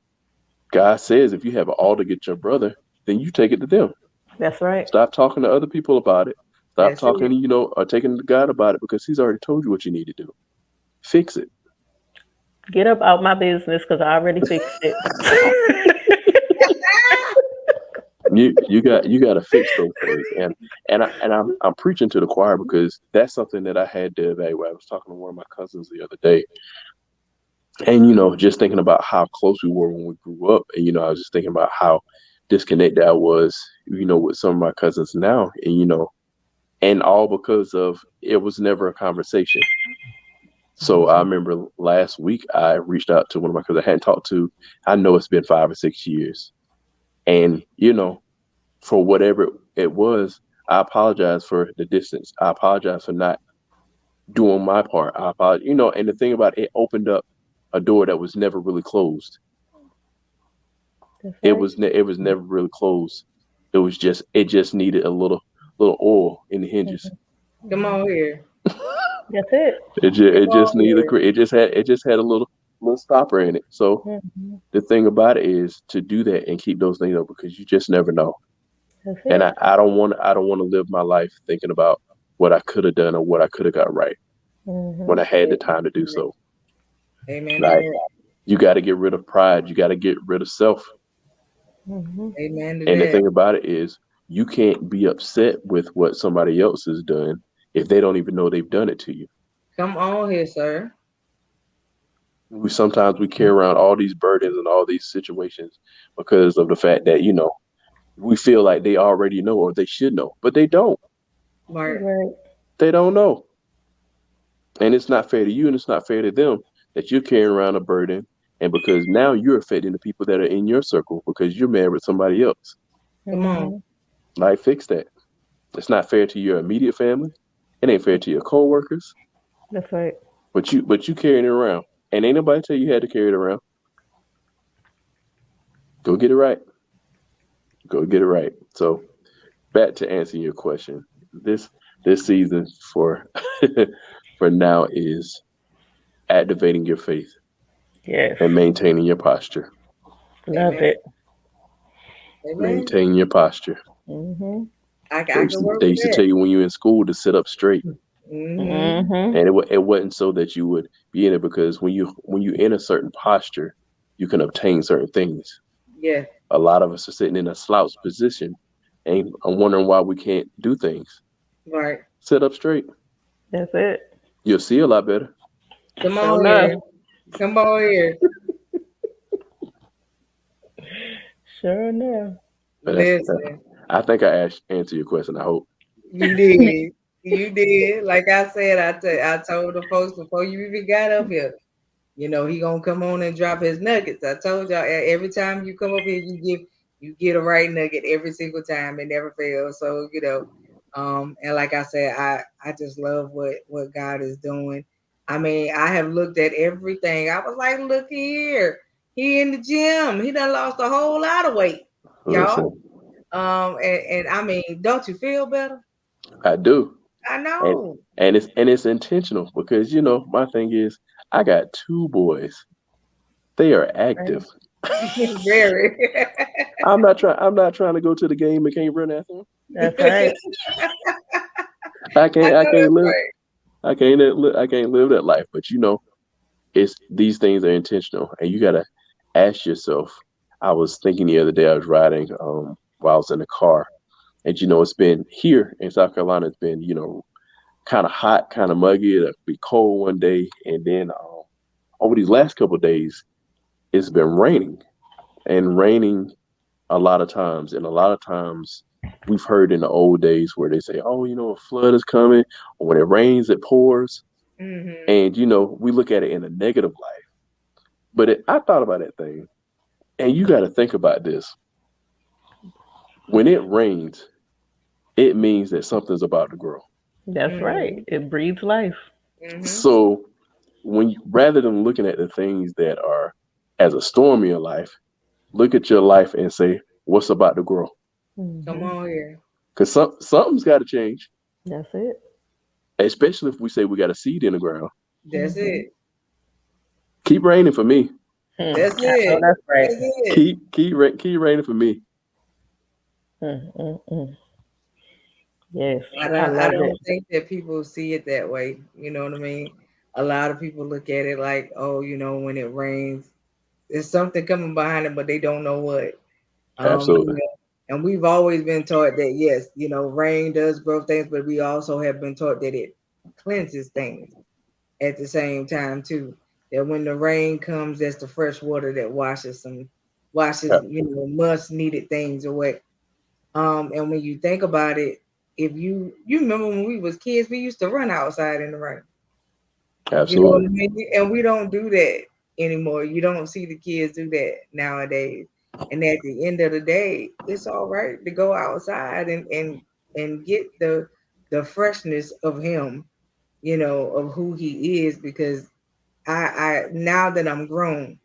C: God says if you have an altar against your brother, then you take it to them.
B: That's right.
C: Stop talking to other people about it. Stop
A: That's
C: talking,
A: it.
C: or taking to God about it because he's already told you what you need to do. Fix it.
B: Get up out my business because I already fixed it.
C: You got to fix those things, and I'm preaching to the choir because that's something that I had to evaluate. I was talking to one of my cousins the other day, and just thinking about how close we were when we grew up, and I was just thinking about how disconnected I was, with some of my cousins now, and all because of it was never a conversation. So I remember last week I reached out to one of my cousins I hadn't talked to. I know it's been 5 or 6 years, and for whatever it was, I apologize for the distance. I apologize for not doing my part. I apologize, and the thing about it opened up a door that was never really closed.
B: That's
C: It
B: right.
C: was never really closed. It just needed a little oil in the hinges.
A: Come on here.
B: That's it.
C: It just
A: on
C: needed
A: here.
C: it just had a little stopper in it. So
B: Mhm.
C: the thing about it is to do that and keep those things up because you just never know.
B: That's
C: And
B: it.
C: I don't want to live my life thinking about what I could have done or what I could have got right when I had the time to do so.
A: Amen to
C: Like
A: that.
C: you got to get rid of pride. You got to get rid of self.
B: Mhm.
A: Amen to
C: And the
A: that.
C: thing about it is you can't be upset with what somebody else has done if they don't even know they've done it to you.
A: Come on here, sir.
C: Sometimes we carry around all these burdens and all these situations because of the fact that, we feel like they already know or they should know, but they don't.
A: Right.
B: Right.
C: They don't know. And it's not fair to you and it's not fair to them that you're carrying around a burden. And because now you're affecting the people that are in your circle because you're married with somebody else.
A: Come on.
B: Mhm.
C: Like, fix that. It's not fair to your immediate family. It ain't fair to your coworkers.
B: That's right.
C: But you carrying it around. And ain't nobody tell you had to carry it around. Go get it right. Go get it right. So back to answering your question. This season for for now is activating your faith
B: Yes.
C: and maintaining your posture.
B: Love
A: Amen.
B: it.
A: Amen.
C: Maintain your posture.
B: Mhm.
A: I
C: They
A: can work
C: they
A: with
C: used to
A: that.
C: tell you when you were in school to sit up straight,
A: Mm-hmm.
B: Mhm.
C: and it wasn't so that you would be in it because when you in a certain posture, you can obtain certain things.
A: Yeah.
C: A lot of us are sitting in a slouch position, and I'm wondering why we can't do things.
A: Right.
C: Sit up straight.
B: That's it.
C: You'll see a lot better.
A: Come
B: Sure
A: on
B: enough.
A: here. Come on here.
B: Sure enough.
C: But
A: Listen,
C: I think I answered your question. I hope.
A: you did. You did. Like I said, I told the folks before you even got up here. He gonna come on and drop his nuggets. I told y'all every time you come up here, you get a right nugget every single time. It never fails. So and like I said, I just love what God is doing. I mean, I have looked at everything. I was like, look here, he in the gym. He done lost a whole lot of weight, y'all.
C: Listen,
A: And I mean, don't you feel better?
C: I do.
A: I
C: and
A: know.
C: it's intentional because my thing is I got 2 boys. They are active.
A: Very.
C: I'm not trying to go to the game and can't run after them.
B: That's right.
C: I
A: I
C: can't I
A: know
C: can't
A: that's
C: live
A: right.
C: I can't live that life. But it's these things are intentional, and you gotta ask yourself. I was thinking the other day I was riding while I was in the car, and it's been here in South Carolina. It's been kind of hot, kind of muggy. It'll be cold one day, and then over these last couple of days, it's been raining and raining a lot of times. And a lot of times, we've heard in the old days where they say, "Oh, a flood is coming," or when it rains, it pours.
A: Mm-hmm.
C: And we look at it in a negative light. But I thought about that thing, and you got to think about this: when it rains, it means that something's about to grow.
B: That's right.
A: Mm-hmm.
B: It breeds life.
A: Mm-hmm.
C: So rather than looking at the things that are as a storm in your life, look at your life and say, what's about to grow?
A: Come
B: Mhm.
A: on here.
C: Because something's got to change,
B: That's it.
C: especially if we say we got a seed in the ground.
A: That's
B: Mhm.
A: it.
C: Keep raining for me.
A: That's
B: I know
A: it.
B: that's right.
A: That's it.
C: Keep raining for me.
B: Mm. Yes,
A: And
B: I
A: I
B: love it.
A: don't think that people see it that way. You know what I mean? A lot of people look at it like, oh, when it rains, there's something coming behind it, but they don't know what. You
C: Absolutely.
A: know, and we've always been taught that yes, rain does grow things, but we also have been taught that it cleanses things at the same time too. That when the rain comes, that's the fresh water that washes
C: Yeah,
A: much needed things away. And when you think about it, if you remember when we was kids, we used to run outside in the rain. You know what
C: absolutely.
A: I mean? And we don't do that anymore. You don't see the kids do that nowadays. And at the end of the day, it's all right to go outside and get the freshness of him, of who he is, because I now that I'm grown,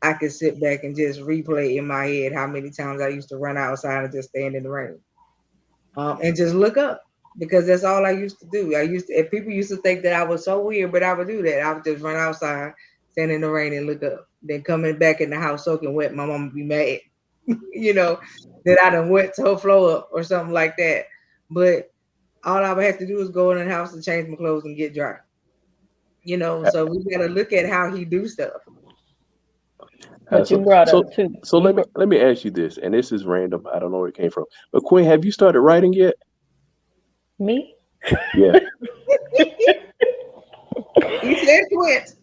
A: I can sit back and just replay in my head how many times I used to run outside and just stand in the rain, and just look up, because that's all I used to do. If people used to think that I was so weird, but I would do that. I would just run outside, stand in the rain, and look up. Then coming back in the house soaking wet, my mom would be mad, you know, that I done wet her floor up or something like that. But all I would have to do is go in the house and change my clothes and get dry.
C: A-
A: So we got to look at how he do stuff.
B: But you
C: So
B: brought up
C: so
B: too.
C: so let me ask you this, and this is random. I don't know where it came from. But Quinn, have you started writing yet?
B: Me?
C: Yeah.
A: He said quit.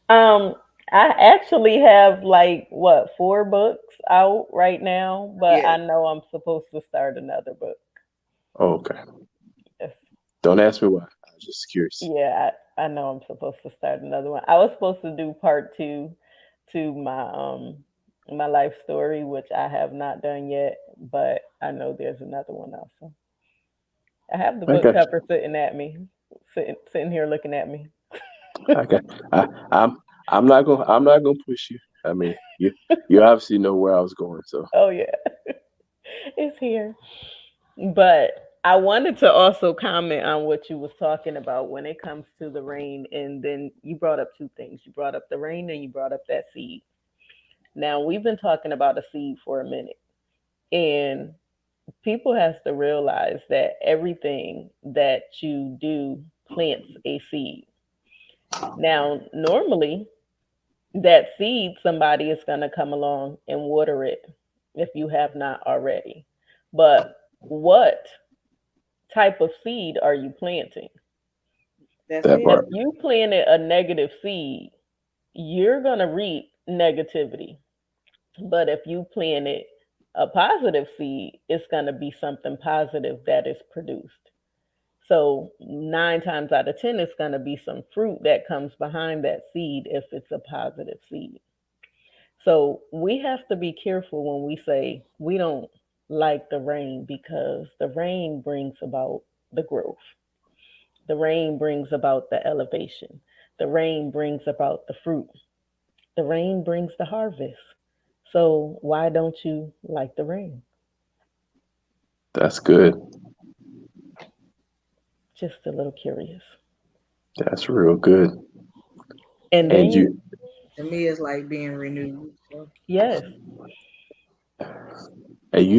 B: um, I actually have like what 4 books out right now, but
A: Yeah.
B: I know I'm supposed to start another book.
C: Oh, okay.
B: Yes.
C: Don't ask me why. I was just curious.
B: Yeah, I know I'm supposed to start another one. I was supposed to do part 2 to my life story, which I have not done yet, but I know there's another one also. I have the
C: I
B: book
C: got you.
B: cover sitting at me, sitting here looking at me.
C: I got. I, I'm. I'm not gonna push you. I mean, you obviously know where I was going. So
B: Oh yeah, it's here. But I wanted to also comment on what you was talking about when it comes to the rain, and then you brought up 2 things. You brought up the rain, and you brought up that seed. Now we've been talking about a seed for a minute, and people has to realize that everything that you do plants a seed. Now, normally that seed, somebody is going to come along and water it if you have not already. But what type of seed are you planting?
A: That's
C: that
A: it.
B: If
C: part.
B: you planted a negative seed, you're going to reap negativity. But if you planted a positive seed, it's going to be something positive that is produced. So 9 times out of 10, it's going to be some fruit that comes behind that seed if it's a positive seed. So we have to be careful when we say we don't like the rain, because the rain brings about the growth. The rain brings about the elevation. The rain brings about the fruit. The rain brings the harvest. So why don't you like the rain?
C: That's good.
B: Just a little curious.
C: That's real good.
B: And then
C: And
B: you,
A: To me, it's like being renewed. So
B: yes,
C: and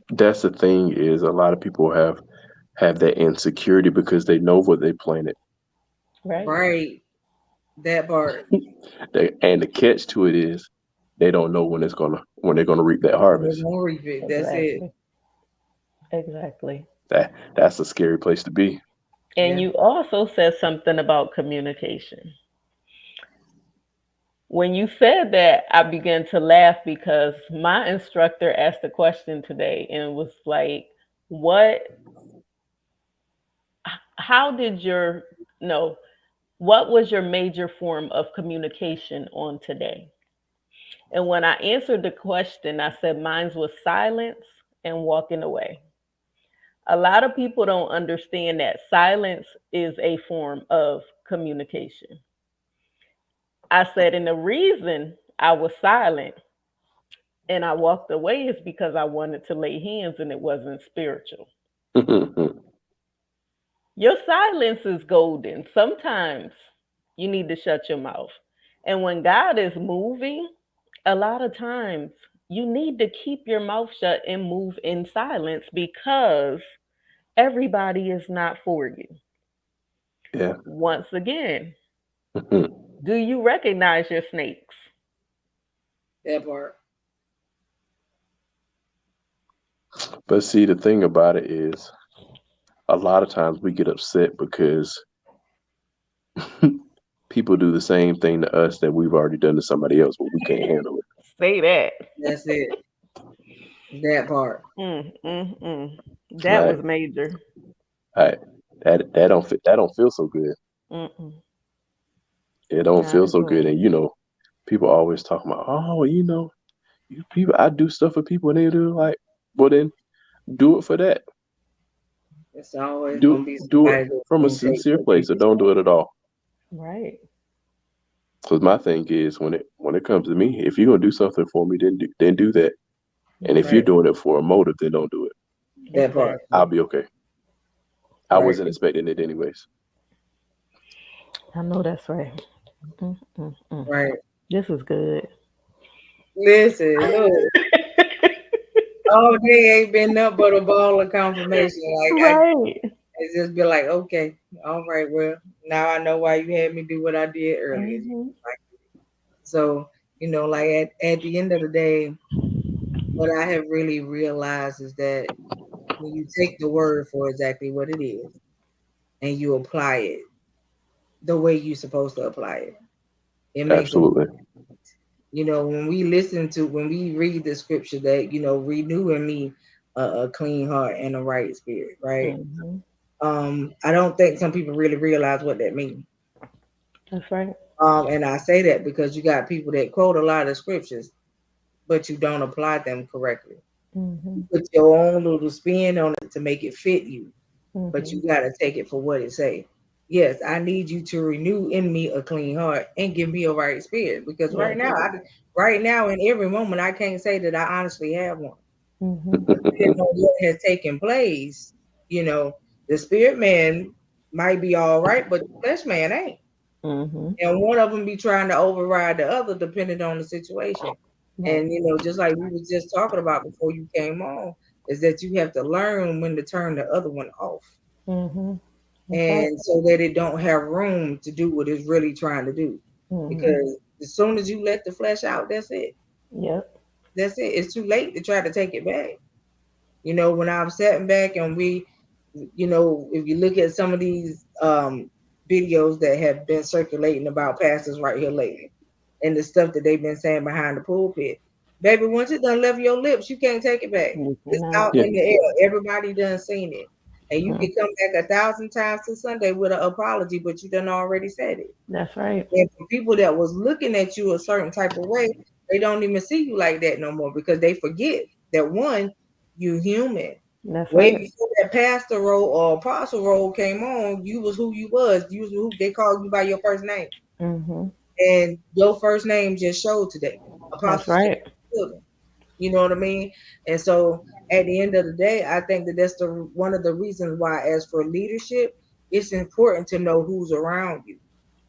C: that's the thing is a lot of people have that insecurity because they know what they planted.
B: right.
A: right, that part.
C: And the catch to it is they don't know when they're gonna reap that
A: And they're
C: harvest.
A: gonna reap it. That's it.
B: Exactly. Exactly.
C: That's a scary place to be.
B: And
A: Yeah.
B: you also said something about communication. When you said that, I began to laugh because my instructor asked a question today and was like, "What, how did your, no, what was your major form of communication on today?" And when I answered the question, I said mine was silence and walking away. A lot of people don't understand that silence is a form of communication. I said, and the reason I was silent and I walked away is because I wanted to lay hands and it wasn't spiritual. Your silence is golden. Sometimes you need to shut your mouth. And when God is moving, a lot of times you need to keep your mouth shut and move in silence because everybody is not for you.
C: Yeah.
B: Once again, do you recognize your snakes?
A: That part.
C: But see, the thing about it is, a lot of times we get upset because people do the same thing to us that we've already done to somebody else, but we can't handle it.
B: Say that.
A: That's it. That part.
B: That
C: Right.
B: was major.
C: Right. That don't fit. That don't feel so good.
B: Mm-mm.
C: It don't
B: Not
C: feel
B: at
C: so good.
B: all.
C: And people always talk about, oh, you people. I do stuff for people, and they do like, well, then do it for that.
A: It's always
C: Do
A: gonna be
C: do it
A: somebody that's
C: from a
A: gonna take
C: sincere
A: what
C: place,
A: you
C: or don't do it at all.
B: Right.
C: Because my thing is, when it comes to me, if you're gonna do something for me, then do that. And if you're
A: Right.
C: doing it for a motive, then don't do it.
A: That part.
C: I'll be okay. I
A: Right.
C: wasn't expecting it anyways.
B: I know that's right.
A: Right.
B: This is good.
A: Listen, look. All day ain't been nothing but a ball of confirmation.
B: Right.
A: It's just be like, okay, all right, well, now I know why you had me do what I did earlier.
B: Mhm.
A: So, like at the end of the day, what I have really realized is that when you take the word for exactly what it is and you apply it the way you're supposed to apply it, it makes a,
C: Absolutely.
A: when we read the scripture that, renew in me a clean heart and a right spirit, right?
B: Mhm.
A: I don't think some people really realize what that means.
B: That's right.
A: And I say that because you got people that quote a lot of scriptures, but you don't apply them correctly. You
B: Mhm.
A: put your own little spin on it to make it fit you, but you
B: Mhm.
A: got to take it for what it say. Yes, I need you to renew in me a clean heart and give me a right spirit, because
B: Yeah.
A: right now in every moment, I can't say that I honestly have one.
B: Mhm.
A: Depending on what has taken place, you know, the spirit man might be all right, but the flesh man ain't.
B: Mhm.
A: And one of them be trying to override the other depending on the situation.
B: Right.
A: And just like we was just talking about before you came on, is that you have to learn when to turn the other one off,
B: Mhm. That's right.
A: and so that it don't have room to do what it's really trying to do.
B: Mhm.
A: Because as soon as you let the flesh out, that's it.
B: Yep.
A: That's it. It's too late to try to take it back. When I'm sitting back and if you look at some of these videos that have been circulating about pastors right here lately, and the stuff that they've been saying behind the pulpit, baby, once it done left your lips, you can't take it back.
B: You
A: It's
B: cannot.
A: out
C: Yeah.
A: in the air. Everybody done seen it. And you can
B: Mhm.
A: come back 1,000 times to Sunday with an apology, but you done already said it.
B: That's right.
A: And for people that was looking at you a certain type of way, they don't even see you like that no more, because they forget that, one, you human.
B: That's
A: Way
B: right.
A: before that pastor role or apostle role came on, you was who you was. You was who they called you by your first name.
B: Mhm.
A: And your first name just showed today.
B: That's
A: Apostle
B: right.
A: Stephen. You know what I mean? And so at the end of the day, I think that that's one of the reasons why, as for leadership, it's important to know who's around you.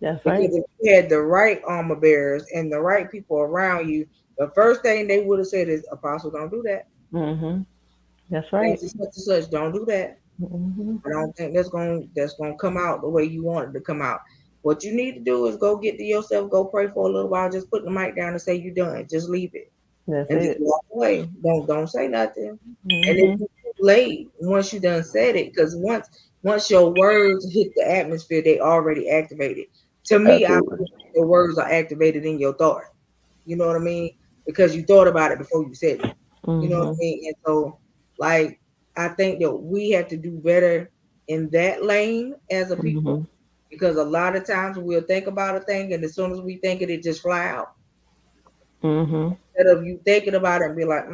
B: That's
A: Because
B: right.
A: if you had the right armor bearers and the right people around you, the first thing they would have said is, Apostle, don't do that.
B: Mhm. That's
A: Things
B: right.
A: such and such, don't do that.
B: Mhm.
A: I don't think that's gonna come out the way you want it to come out. What you need to do is go get to yourself, go pray for a little while, just put the mic down and say you're done. Just leave it
B: That's
A: and just
B: it.
A: walk away. Don't say nothing. And if
B: Mhm.
A: it's too late, once you done said it, because once your words hit the atmosphere, they already activated. To me, I
C: Absolutely.
A: believe your words are activated in your thought. You know what I mean? Because you thought about it before you said it. You know what I
B: Mhm.
A: mean? And so, like, I think that we have to do better in that lane as a people,
B: Mhm.
A: because a lot of times we'll think about a thing, and as soon as we think it, it just fly out.
B: Mhm.
A: Instead of you thinking about it and be like,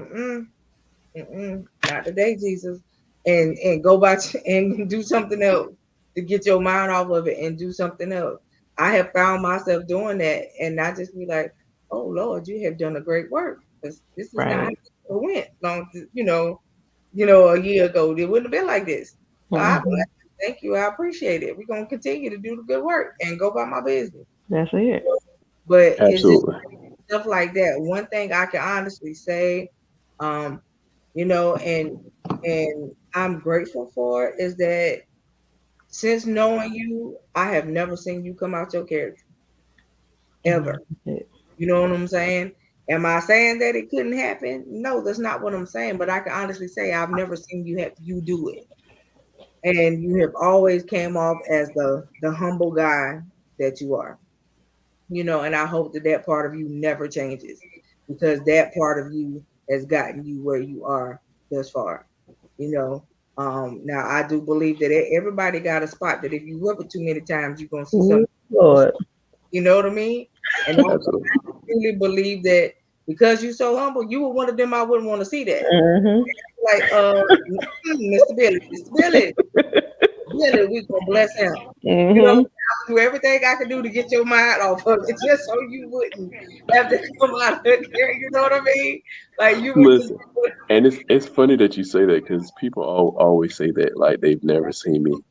A: not today, Jesus. and go back and do something else to get your mind off of it and do something else. I have found myself doing that, and not just be like, "Oh Lord, you have done a great work," because this is not how
B: Right.
A: it went long, a year ago. It wouldn't have been like this. So I
B: Mhm.
A: thank you. I appreciate it. We're gonna continue to do the good work and go about my business.
B: That's it.
A: But it's just
D: Absolutely.
A: stuff like that. One thing I can honestly say, um, and I'm grateful for is that since knowing you, I have never seen you come out your character ever.
B: Mhm.
A: You know what I'm saying? Am I saying that it couldn't happen? No, that's not what I'm saying. But I can honestly say I've never seen you do it, and you have always came off as the humble guy that you are. And I hope that that part of you never changes, because that part of you has gotten you where you are thus far. You know, now I do believe that everybody got a spot that if you rub it too many times, you're gonna see
B: Ooh,
A: something.
B: Lord.
A: You know what I mean? And I
D: Absolutely.
A: really believe that because you're so humble, you were one of them I wouldn't want to see that.
B: Mhm.
A: Like, Mr. Billy, Billy, we gonna bless him. You know,
B: Mhm.
A: I do everything I can do to get your mind off of it, just so you wouldn't have to come out of there. You know what I mean? Like you would just.
D: Listen, and it's funny that you say that because people always say that like they've never seen me,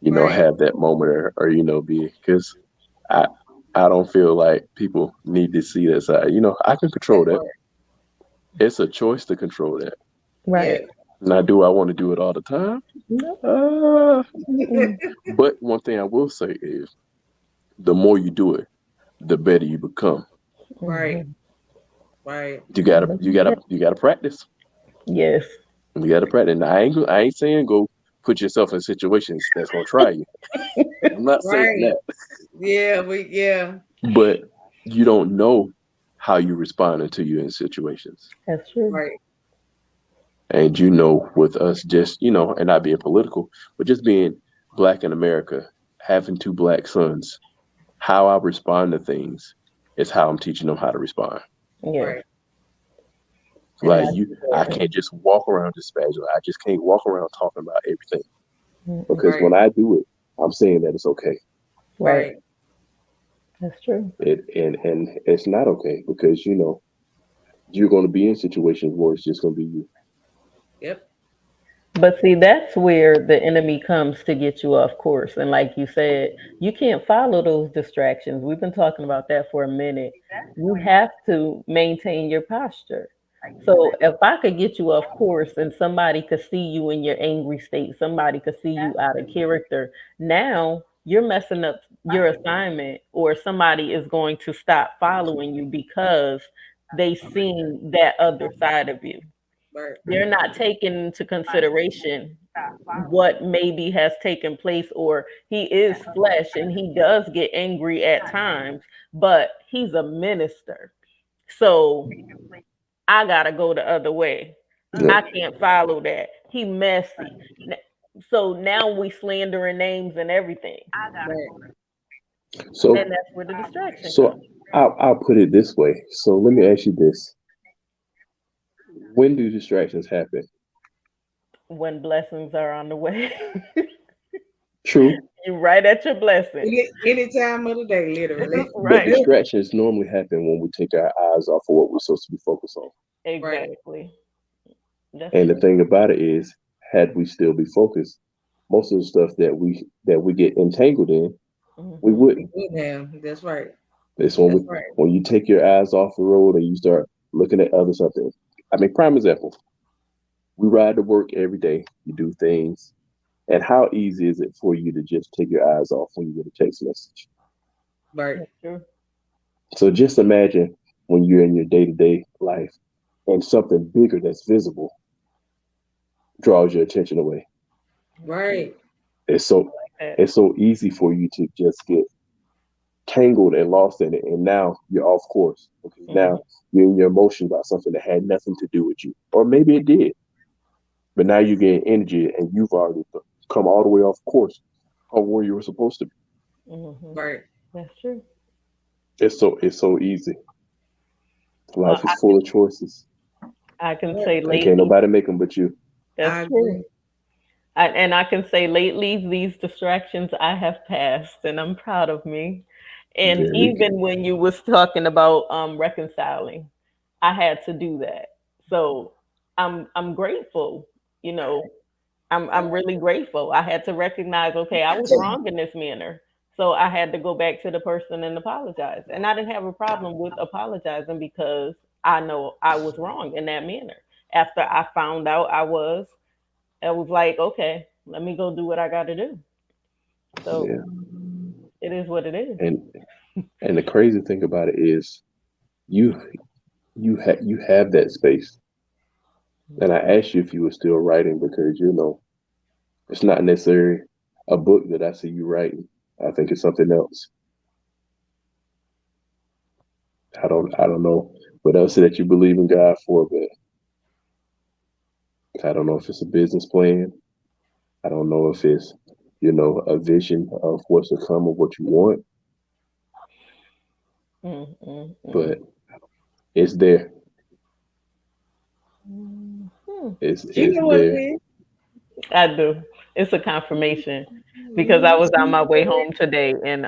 A: Right.
D: have that moment or be because I I don't feel like people need to see that side. I can control
A: That
D: that.
A: part.
D: It's a choice to control that.
A: Yeah.
B: Right.
D: Now, do I want to do it all the time?
B: No.
D: Uh,
B: Mm-mm.
D: but one thing I will say is the more you do it, the better you become.
A: Right.
B: Mhm.
A: Right.
D: You gotta you gotta you gotta practice.
B: Yes.
D: You gotta practice. Now, I ain't saying go put yourself in situations that's gonna try you. I'm not saying
A: Right.
D: that.
A: Yeah.
D: But you don't know how you respond until you're in situations.
B: That's true.
A: Right.
D: And with us just, and not being political, but just being black in America, having two black sons, how I respond to things is how I'm teaching them how to respond.
B: Yes.
A: Right. And
D: Like
A: that's
D: I
A: important.
D: can't just walk around dispassionate. I just can't walk around talking about everything
B: Mm-mm.
D: because
A: Right.
D: when I do it, I'm saying that it's okay.
B: Right.
A: Right.
B: That's true.
D: And it's not okay because you're going to be in situations where it's just going to be you.
A: Yep.
B: But see, that's where the enemy comes to get you off course. And like you said, you can't follow those distractions. We've been talking about that for a minute. You have to maintain your posture. So if I could get you off course and somebody could see you in your angry state, somebody could see you out of character, now you're messing up your assignment, or somebody is going to stop following you because they seen that other side of you.
A: Right.
B: They're not taking into consideration what maybe has taken place, or he is flesh and he does get angry at times, but he's a minister. So I gotta go the other way.
D: Yeah.
B: I can't follow that. He messy. So now we slandering names and everything.
A: Right.
D: So
B: And that's where the distraction
D: so
B: comes.
D: I'll put it this way. So let me ask you this: when do distractions happen?
B: When blessings are on the way.
D: True,
B: You're right at your blessing.
A: Any time of the day, literally.
D: but
B: Right.
D: distractions normally happen when we take our eyes off of what we're supposed to be focused on.
A: Right.
B: Exactly. That's
D: And the
B: true.
D: thing about it is, had we still be focused, most of the stuff that we get entangled in, we
B: Hmm.
A: We
D: wouldn't.
A: would have. That's right.
D: It's when
A: That's
D: we
A: right.
D: when you take your eyes off the road and you start looking at other something. I mean, prime example: we ride to work every day. You do things, and how easy is it for you to just take your eyes off when you get a text message?
A: Right.
B: That's true.
D: So just imagine when you're in your day to day life and something bigger that's visible draws your attention away.
B: That's true.
A: Right.
D: It's so
B: That.
D: it's so easy for you to just get tangled and lost in it, and now you're off course because
B: Hmm.
D: now you're in your emotions about something that had nothing to do with you, or maybe it did, but now you're getting energy and you've already come all the way off course on where you were supposed to be.
B: Hmm.
A: Right.
B: That's true.
D: It's so easy.
B: Well,
D: Life is full of choices,
B: I can
A: Right.
B: say
D: and can't
B: lately,
D: nobody make them but you.
B: that's
A: I
B: true.
A: agree.
B: And I can say lately, these distractions I have passed, and I'm proud of me. And
D: Very good.
B: even when you was talking about reconciling, I had to do that. So I'm grateful. You know, I'm really grateful. I had to recognize, okay, I was wrong in this manner. So I had to go back to the person and apologize. And I didn't have a problem with apologizing because I know I was wrong in that manner. After I found out I was like, okay, let me go do what I got to do. So
D: Yeah.
B: it is what it is.
D: And the crazy thing about it is you you have that space. And I asked you if you were still writing because it's not necessarily a book that I see you writing. I think it's something else. I don't know what else that you believe in God for, but I don't know if it's a business plan. I don't know if it's a vision of what's to come of what you want,
B: Mm, mm, mm.
D: but it's there.
B: Mhm.
A: You
D: It's
A: know what it
D: there.
A: is?
B: I do. It's a confirmation because I was on my way home today and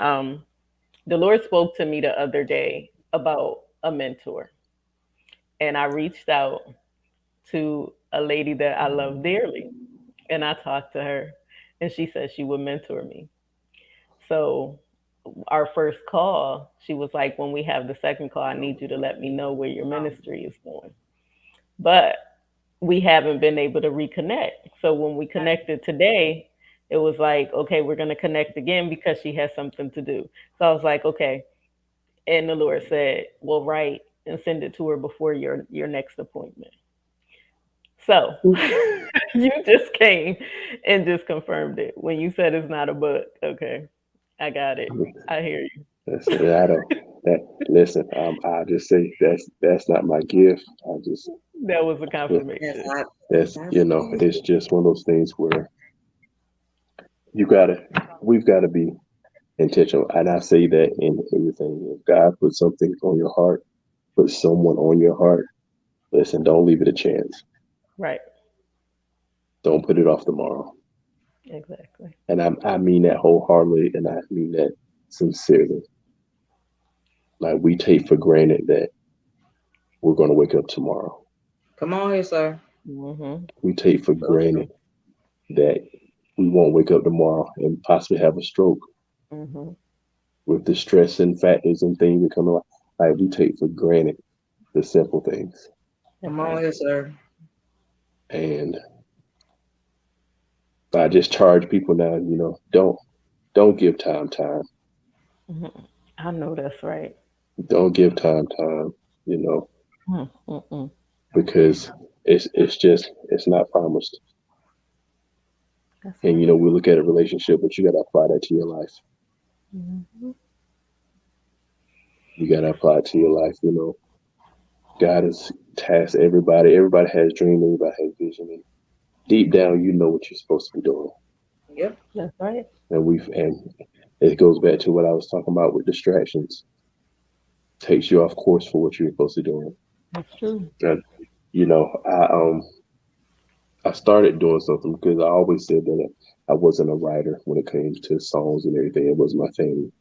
B: the Lord spoke to me the other day about a mentor. And I reached out to a lady that I love dearly and I talked to her and she said she would mentor me. So our first call, she was like, when we have the second call, I need you to let me know where your ministry is going. But we haven't been able to reconnect. So when we connected today, it was like, okay, we're going to connect again because she has something to do. So I was like, okay. And the Lord said, well, write and send it to her before your next appointment. So you just came and just confirmed it when you said it's not a book. Okay, I got it. I hear you.
D: I don't. That listen. I just say that's not my gift. I just
B: That was a
A: Yes,
B: confirmation.
D: that's
A: that's
D: it's just one of those things where you gotta we've got to be intentional, and I say that in everything. If God put something on your heart, put someone on your heart, listen. Don't leave it a chance.
B: Right.
D: Don't put it off tomorrow.
B: Exactly.
D: And I mean that wholeheartedly, and I mean that sincerely. Like we take for granted that we're going to wake up tomorrow.
A: come on here, sir.
B: Mm-hmm.
D: We take for
B: So true.
D: granted that we won't wake up tomorrow and possibly have a stroke
B: Mm-hmm.
D: with the stress and factors and things that come along. Like we take for granted the simple things.
B: That's
A: Come on
B: right.
A: here, sir.
D: And I just charge people now, don't give time.
B: Mm-hmm. I know that's right.
D: Don't give time, you know,
B: Mm-mm.
D: because it's not promised.
B: That's
D: And
B: right.
D: we look at a relationship, but you got to apply that to your life.
B: Mm-hmm.
D: You got to apply it to your life. God has tasked everybody. Everybody has dream. Everybody has vision. And deep down, you know what you're supposed to be doing.
A: Yep.
B: That's right.
D: And it goes back to what I was talking about with distractions. Takes you off course for what you're supposed to be doing.
B: That's true.
D: And I started doing something because I always said that I wasn't a writer when it came to songs and everything. It wasn't my thing.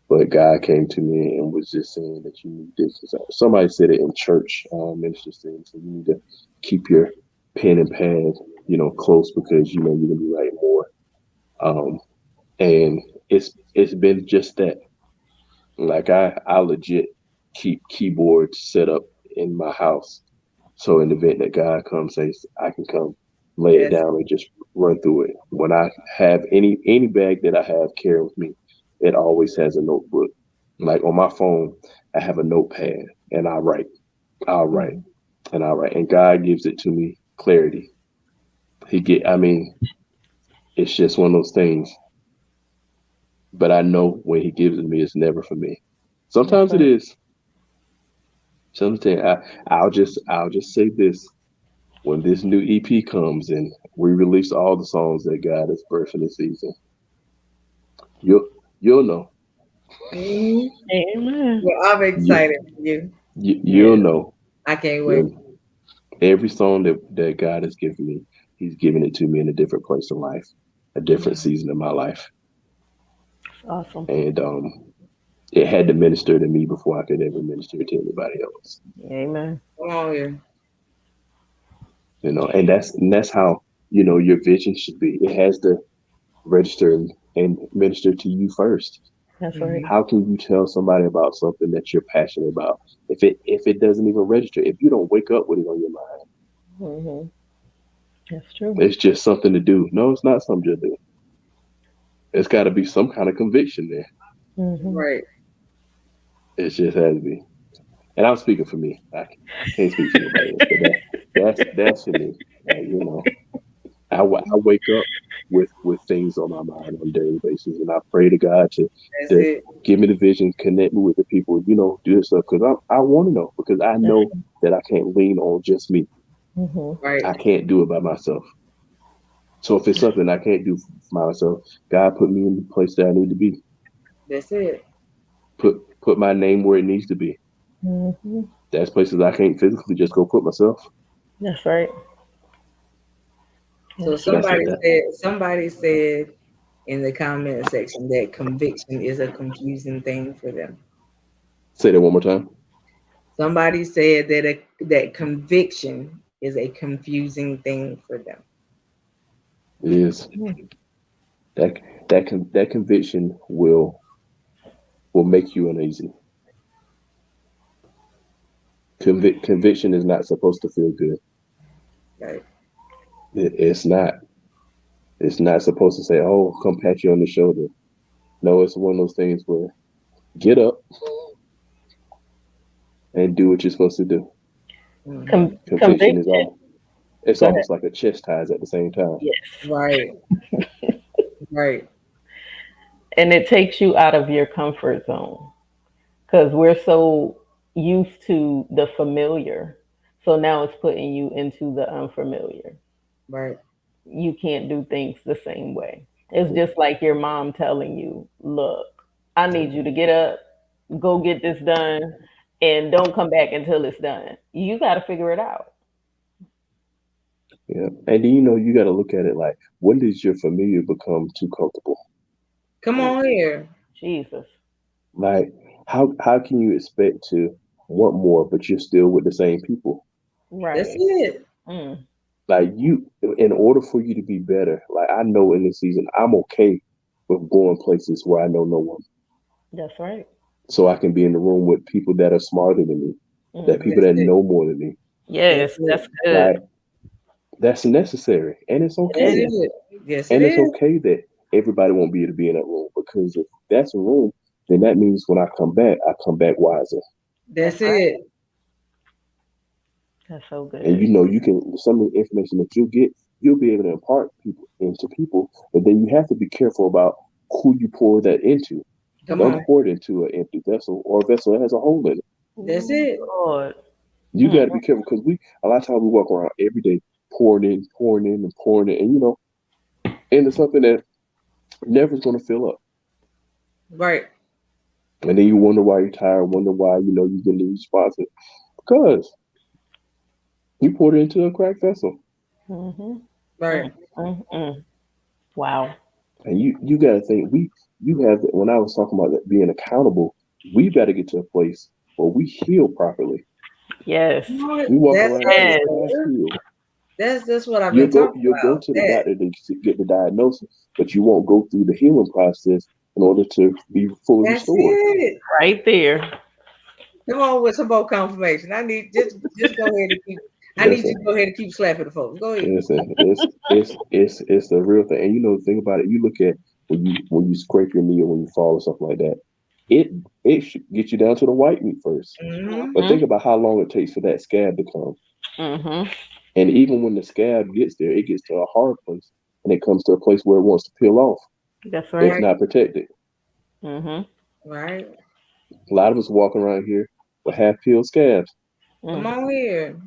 D: But God came to me and was just saying that you need this. Somebody said it in church, minister saying, so you need to keep your pen and pad, close because you're gonna be writing more. Um, and it's been just that. Like I legit keep keyboards set up in my house, so in the event that God comes, says I can come lay it
A: Yes.
D: down and just run through it. When I have any bag that I have carry with me, it always has a notebook. Like on my phone, I have a notepad and I'll write,
B: Mm-hmm.
D: and I'll write. And God gives it to me clarity. I mean, it's just one of those things. But I know when He gives it to me, it's never for me.
B: That's
D: Sometimes it
B: right.
D: is. Sometimes I'll just say this. When this new EP comes and we release all the songs that God has birthed in this season, you'll you'll know.
A: Mhm.
B: Amen.
A: Well, I'm
D: You,
A: excited for you.
D: you'll
B: Yes.
D: know.
A: I can't wait.
D: You'll every song that God has given me. He's given it to me in a different place in life, a different season of my life.
B: Awesome.
D: And it had to minister to me before I could ever minister to anybody else.
B: Amen.
A: Come on here.
D: And that's how, your vision should be. It has to register and minister to you first.
B: That's right.
D: How can you tell somebody about something that you're passionate about if it doesn't even register? If you don't wake up with it on your mind,
B: That's true.
D: it's just something to do. No, it's not something to do. It's got to be some kind of conviction there.
A: Right.
D: It just has to be. And I'm speaking for me. I can't speak for nobody else, but that's for me. I wake up with things on my mind on a daily basis, and I pray to God to give me the vision, connect me with the people, do this stuff, because I want to know, because I know that I can't lean on just me.
A: Right.
D: I can't do it by myself. So if it's something I can't do for myself, God put me in the place that I need to be.
A: That's it.
D: Put my name where it needs to be. That's places I can't physically just go put myself.
B: That's right.
A: So somebody said in the comment section that conviction is a confusing thing for them.
D: Say that one more time.
A: Somebody said that conviction is a confusing thing for them.
D: It is. That conviction will make you uneasy. Conviction is not supposed to feel good.
A: Right.
D: It's not. It's not supposed to say, "Oh, come pat you on the shoulder." No, it's one of those things where get up and do what you're supposed to do. Conviction is all. It's almost like a chastise at the same time.
B: Yes.
A: Right. Right.
B: And it takes you out of your comfort zone, because we're so used to the familiar. So now it's putting you into the unfamiliar.
A: Right.
B: You can't do things the same way. It's just like your mom telling you, look, I need you to get up, go get this done, and don't come back until it's done. You got to figure it out.
D: Yeah. And then, you got to look at it like, when does your familiar become too comfortable?
A: Come on here.
B: Jesus.
D: Like, how can you expect to want more, but you're still with the same people?
B: Right.
A: That's it.
D: Like, in order for you to be better, like, I know in this season, I'm okay with going places where I know no one.
B: That's right.
D: So I can be in the room with people that are smarter than me, that people that know more than me.
B: Yes, that's good.
D: Like, that's necessary, and it's okay.
A: Yes,
D: and it's okay that everybody won't be able to be in that room, because if that's a room, then that means when I come back wiser.
A: That's it.
B: That's so good.
D: And you can, some of the information that you'll get, you'll be able to impart into people, but then you have to be careful about who you pour that into. Don't pour it into an empty vessel or a vessel that has a hole in it.
A: That's it.
B: Lord.
D: You got to be careful, because a lot of times we walk around every day pouring in, and into something that never is going to fill up.
A: Right.
D: And then you wonder why you're tired, wonder why you're getting these responses, because you poured it into a cracked vessel.
A: Right.
B: Wow.
D: And you got to think, when I was talking about that being accountable, we got to get to a place where we heal properly.
B: Yes.
D: We walk around healed.
A: That's what I've been talking about.
D: You'll go to the doctor to get the diagnosis, but you won't go through the healing process in order to be fully restored.
A: It.
B: Right there.
A: Come on with some more confirmation. I need just go ahead and keep. I need you to go ahead and keep slapping the folks. Go ahead.
D: Listen, it's the real thing. And the thing about it, you look at when you scrape your knee or when you fall or something like that, it should get you down to the white meat first. But think about how long it takes for that scab to come. And even when the scab gets there, it gets to a hard place, and it comes to a place where it wants to peel off.
B: That's right.
D: It's not protected.
A: Right.
D: A lot of us walking around here with half-peeled scabs.
A: Come on here.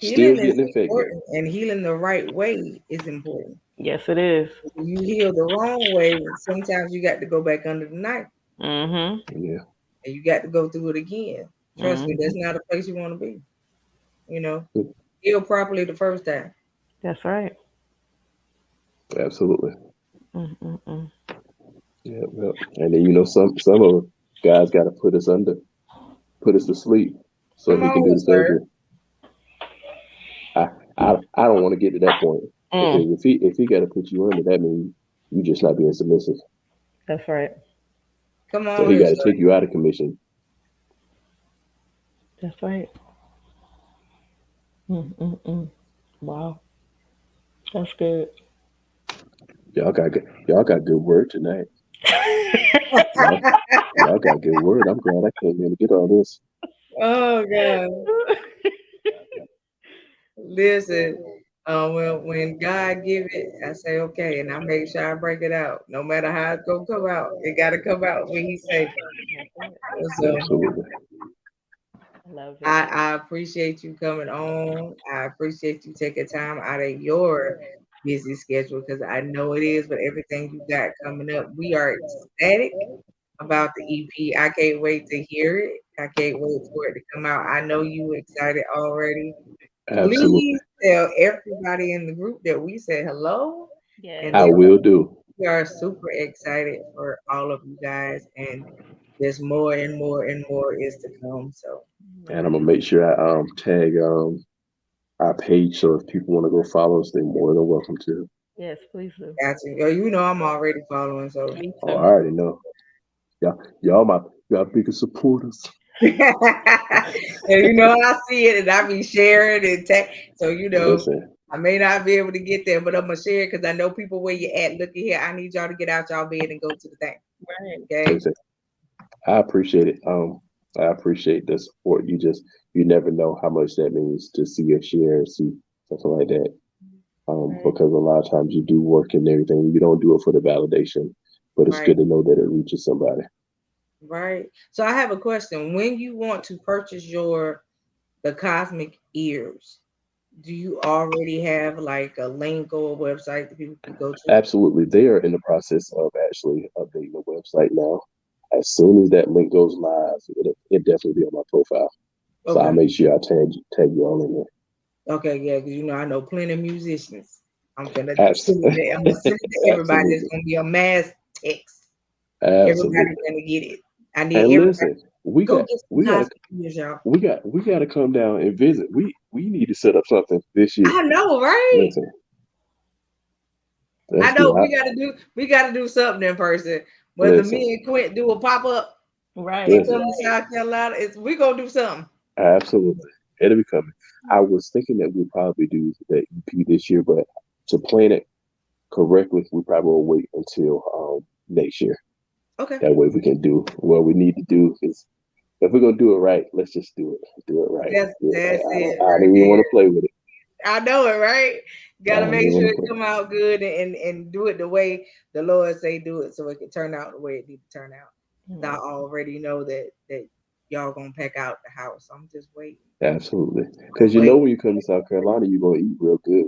D: Still getting infected.
A: And healing the right way is important.
B: Yes, it is.
A: If you heal the wrong way, sometimes you got to go back under the knife.
D: Yeah.
A: And you got to go through it again. Trust me, that's not a place you want to be. heal properly the first time.
B: That's right.
D: Absolutely.
B: Mm-mm-mm.
D: Yeah, yeah. And then some of guys got to put us to sleep so
A: Come
D: he can do
A: on,
D: the
A: sir.
D: surgery. I don't want to get to that point because
B: Mm.
D: if he got to put you under, that means you just not being submissive.
B: That's right.
A: Come
D: So
A: on
D: he
A: here,
D: got to
A: sir.
D: take you out of commission.
B: That's right. Mm-mm-mm. Wow. That's good.
D: Y'all got good word tonight. Y'all y'all got good word. I'm glad I came here to get all this.
A: Oh God. Listen, when God give it, I say okay, and I make sure I break it out. No matter how it's gonna come out, it gotta come out when He say. So
D: Absolutely.
B: Love it.
A: I appreciate you coming on. I appreciate you taking time out of your busy schedule because I know it is, but everything you got coming up, we are ecstatic about the EP. I can't wait to hear it. I can't wait for it to come out. I know you excited already.
D: Absolutely.
A: Please tell everybody in the group that we said hello and
D: I
B: Yes.
A: that
D: will do.
A: we are super excited for all of you guys. And there's more and more and more is to come. So,
D: And I'm gonna make sure I tag our page so if people want to go follow us, they're more than welcome to.
B: Yes, please do.
A: got you. You know, I'm already following. So,
B: Me
D: Oh, I
B: too.
D: already know. Y'all biggest supporters.
A: and you know, I see it and I be sharing and tag. So, you know,
D: Listen,
A: I may not be able to get there, but I'm going to share it because I know people where you at. Look at here. I need y'all to get out y'all bed and go to the thing.
B: Right.
A: Okay.
D: listen. I appreciate it. I appreciate the support. You never know how much that means to see a share, see something like that.
B: Right.
D: Because a lot of times you do work and everything, you don't do it for the validation, but it's
A: Right.
D: good to know that it reaches somebody.
A: Right. So I have a question. When you want to purchase the cosmic ears, do you already have like a link or a website that people can go to?
D: Absolutely, they are in the process of actually updating the website now. As soon as that link goes live, it definitely be on my profile. So I'll
A: Okay.
D: make sure I tag you all in
A: Okay, yeah, because you know I know plenty of musicians. I'm gonna
D: there.
A: send it. I'm gonna send it to everybody. There's
D: Absolutely,
A: gonna be a mass text. Everybody's
D: absolutely.
A: gonna get it. I need
D: And
A: everybody.
D: listen, we
A: Go
D: got
A: get some
D: we got to
A: cosmic ears, y'all.
D: we got to come down and visit. We need to set up something this year.
A: I know, right?
D: Listen,
A: I
D: let's do
A: know
D: it.
A: we gotta do something in person. Whether
D: Listen,
A: me and Quint do a pop up
B: Right.
A: and
D: listen.
A: come to South Carolina, we gonna do something.
D: Absolutely, it'll be coming. I was thinking that we'd probably do the EP this year, but to plan it correctly, we probably will wait until next year.
A: Okay.
D: That way we can do what we need to do. Because if we're gonna do it right, let's just do it. Do it right. Do it right.
A: That's it
D: I
A: right
D: don't even want
A: there.
D: to play with it.
A: I know it, right?
D: I
A: Gotta
D: don't
A: make
D: even
A: sure
D: want to
A: it
D: play.
A: come out good and do it the way the Lord say do it so it can turn out the way it need to turn out. 'Cause I already know that y'all gonna pack out the house. I'm just waiting.
D: Absolutely.
A: I'm
D: Because
A: waiting.
D: when you come to South Carolina, you're gonna eat real good.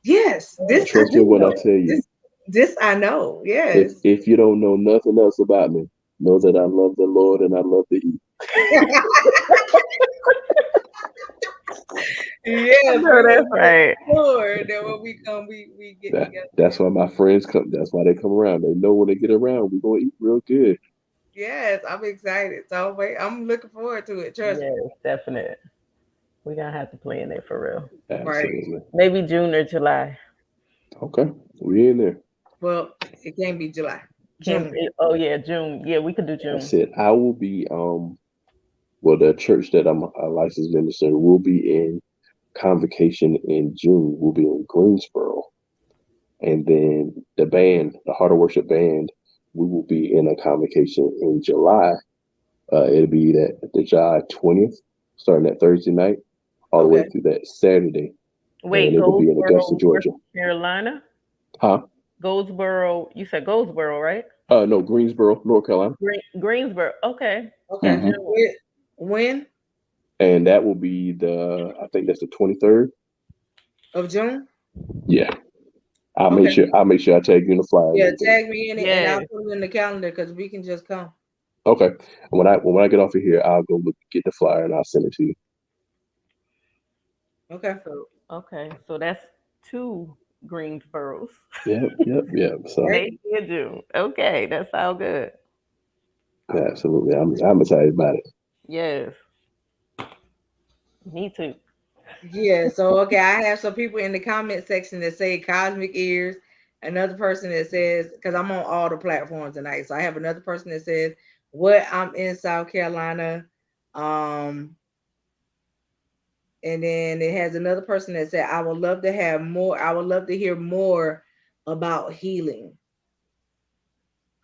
A: Yes, this I
D: Trust me
A: do
D: when I
A: know.
D: tell you.
A: This I know.
D: If
A: Yes.
D: if you don't know nothing else about me, know that I love the Lord and I love to eat.
B: I
A: Yes,
B: know
A: we
B: that's
A: will make
B: right.
A: sure that when we come, we get together.
D: That's why my friends come. That's why they come around. They know when they get around, we're gonna eat real good.
A: Yes, I'm excited. So wait, I'm looking forward to it. Trust me.
B: Yes, definite. We're gonna have to plan it for real.
A: Right.
D: Absolutely.
B: Maybe June or July.
D: Okay, we in there.
A: Well, it can't be July.
B: Can't
A: June.
B: oh yeah, June. Yeah, we could do
D: I
B: June.
D: said I will be well the church that I'm a licensed minister will be in convocation in June. We'll be in Greensboro. And then the band, the Heart of Worship band, we will be in a convocation in July. It'll be the July 20th, starting that Thursday night, all the way
A: Okay.
D: through that Saturday. And
B: Wait,
D: it'll be in Augusta,
B: Goldsboro, North
D: Georgia.
B: Carolina?
D: Huh?
B: Goldsboro, you said Goldsboro, right?
D: No, Greensboro, North Carolina.
B: Greensboro. Okay.
A: Okay.
D: Hmm.
B: June.
A: When
D: And that will be I think that's the 23rd.
A: of June?
D: Yeah. I'll make
A: Okay.
D: sure I tag you in the flyer and
A: Yeah,
D: everything.
A: tag me in it and I'll
B: Yes.
A: put it in the calendar because we can just come.
D: Okay. When I get off of here, I'll go get the flyer and I'll send it to you.
A: Okay.
B: So that's 2 Greensboros.
D: Yep. So
B: May and June. Okay, that sounds good.
D: absolutely, I'm excited about it.
B: Yes, me too.
A: Yeah, so okay, I have some people in the comment section that say Cosmic Ears. Another person that says, because I'm on all the platforms tonight, so I have another person that says, "What I'm in South Carolina," um, and then it has another person that said, "I would love to have more. I would love to hear more about healing.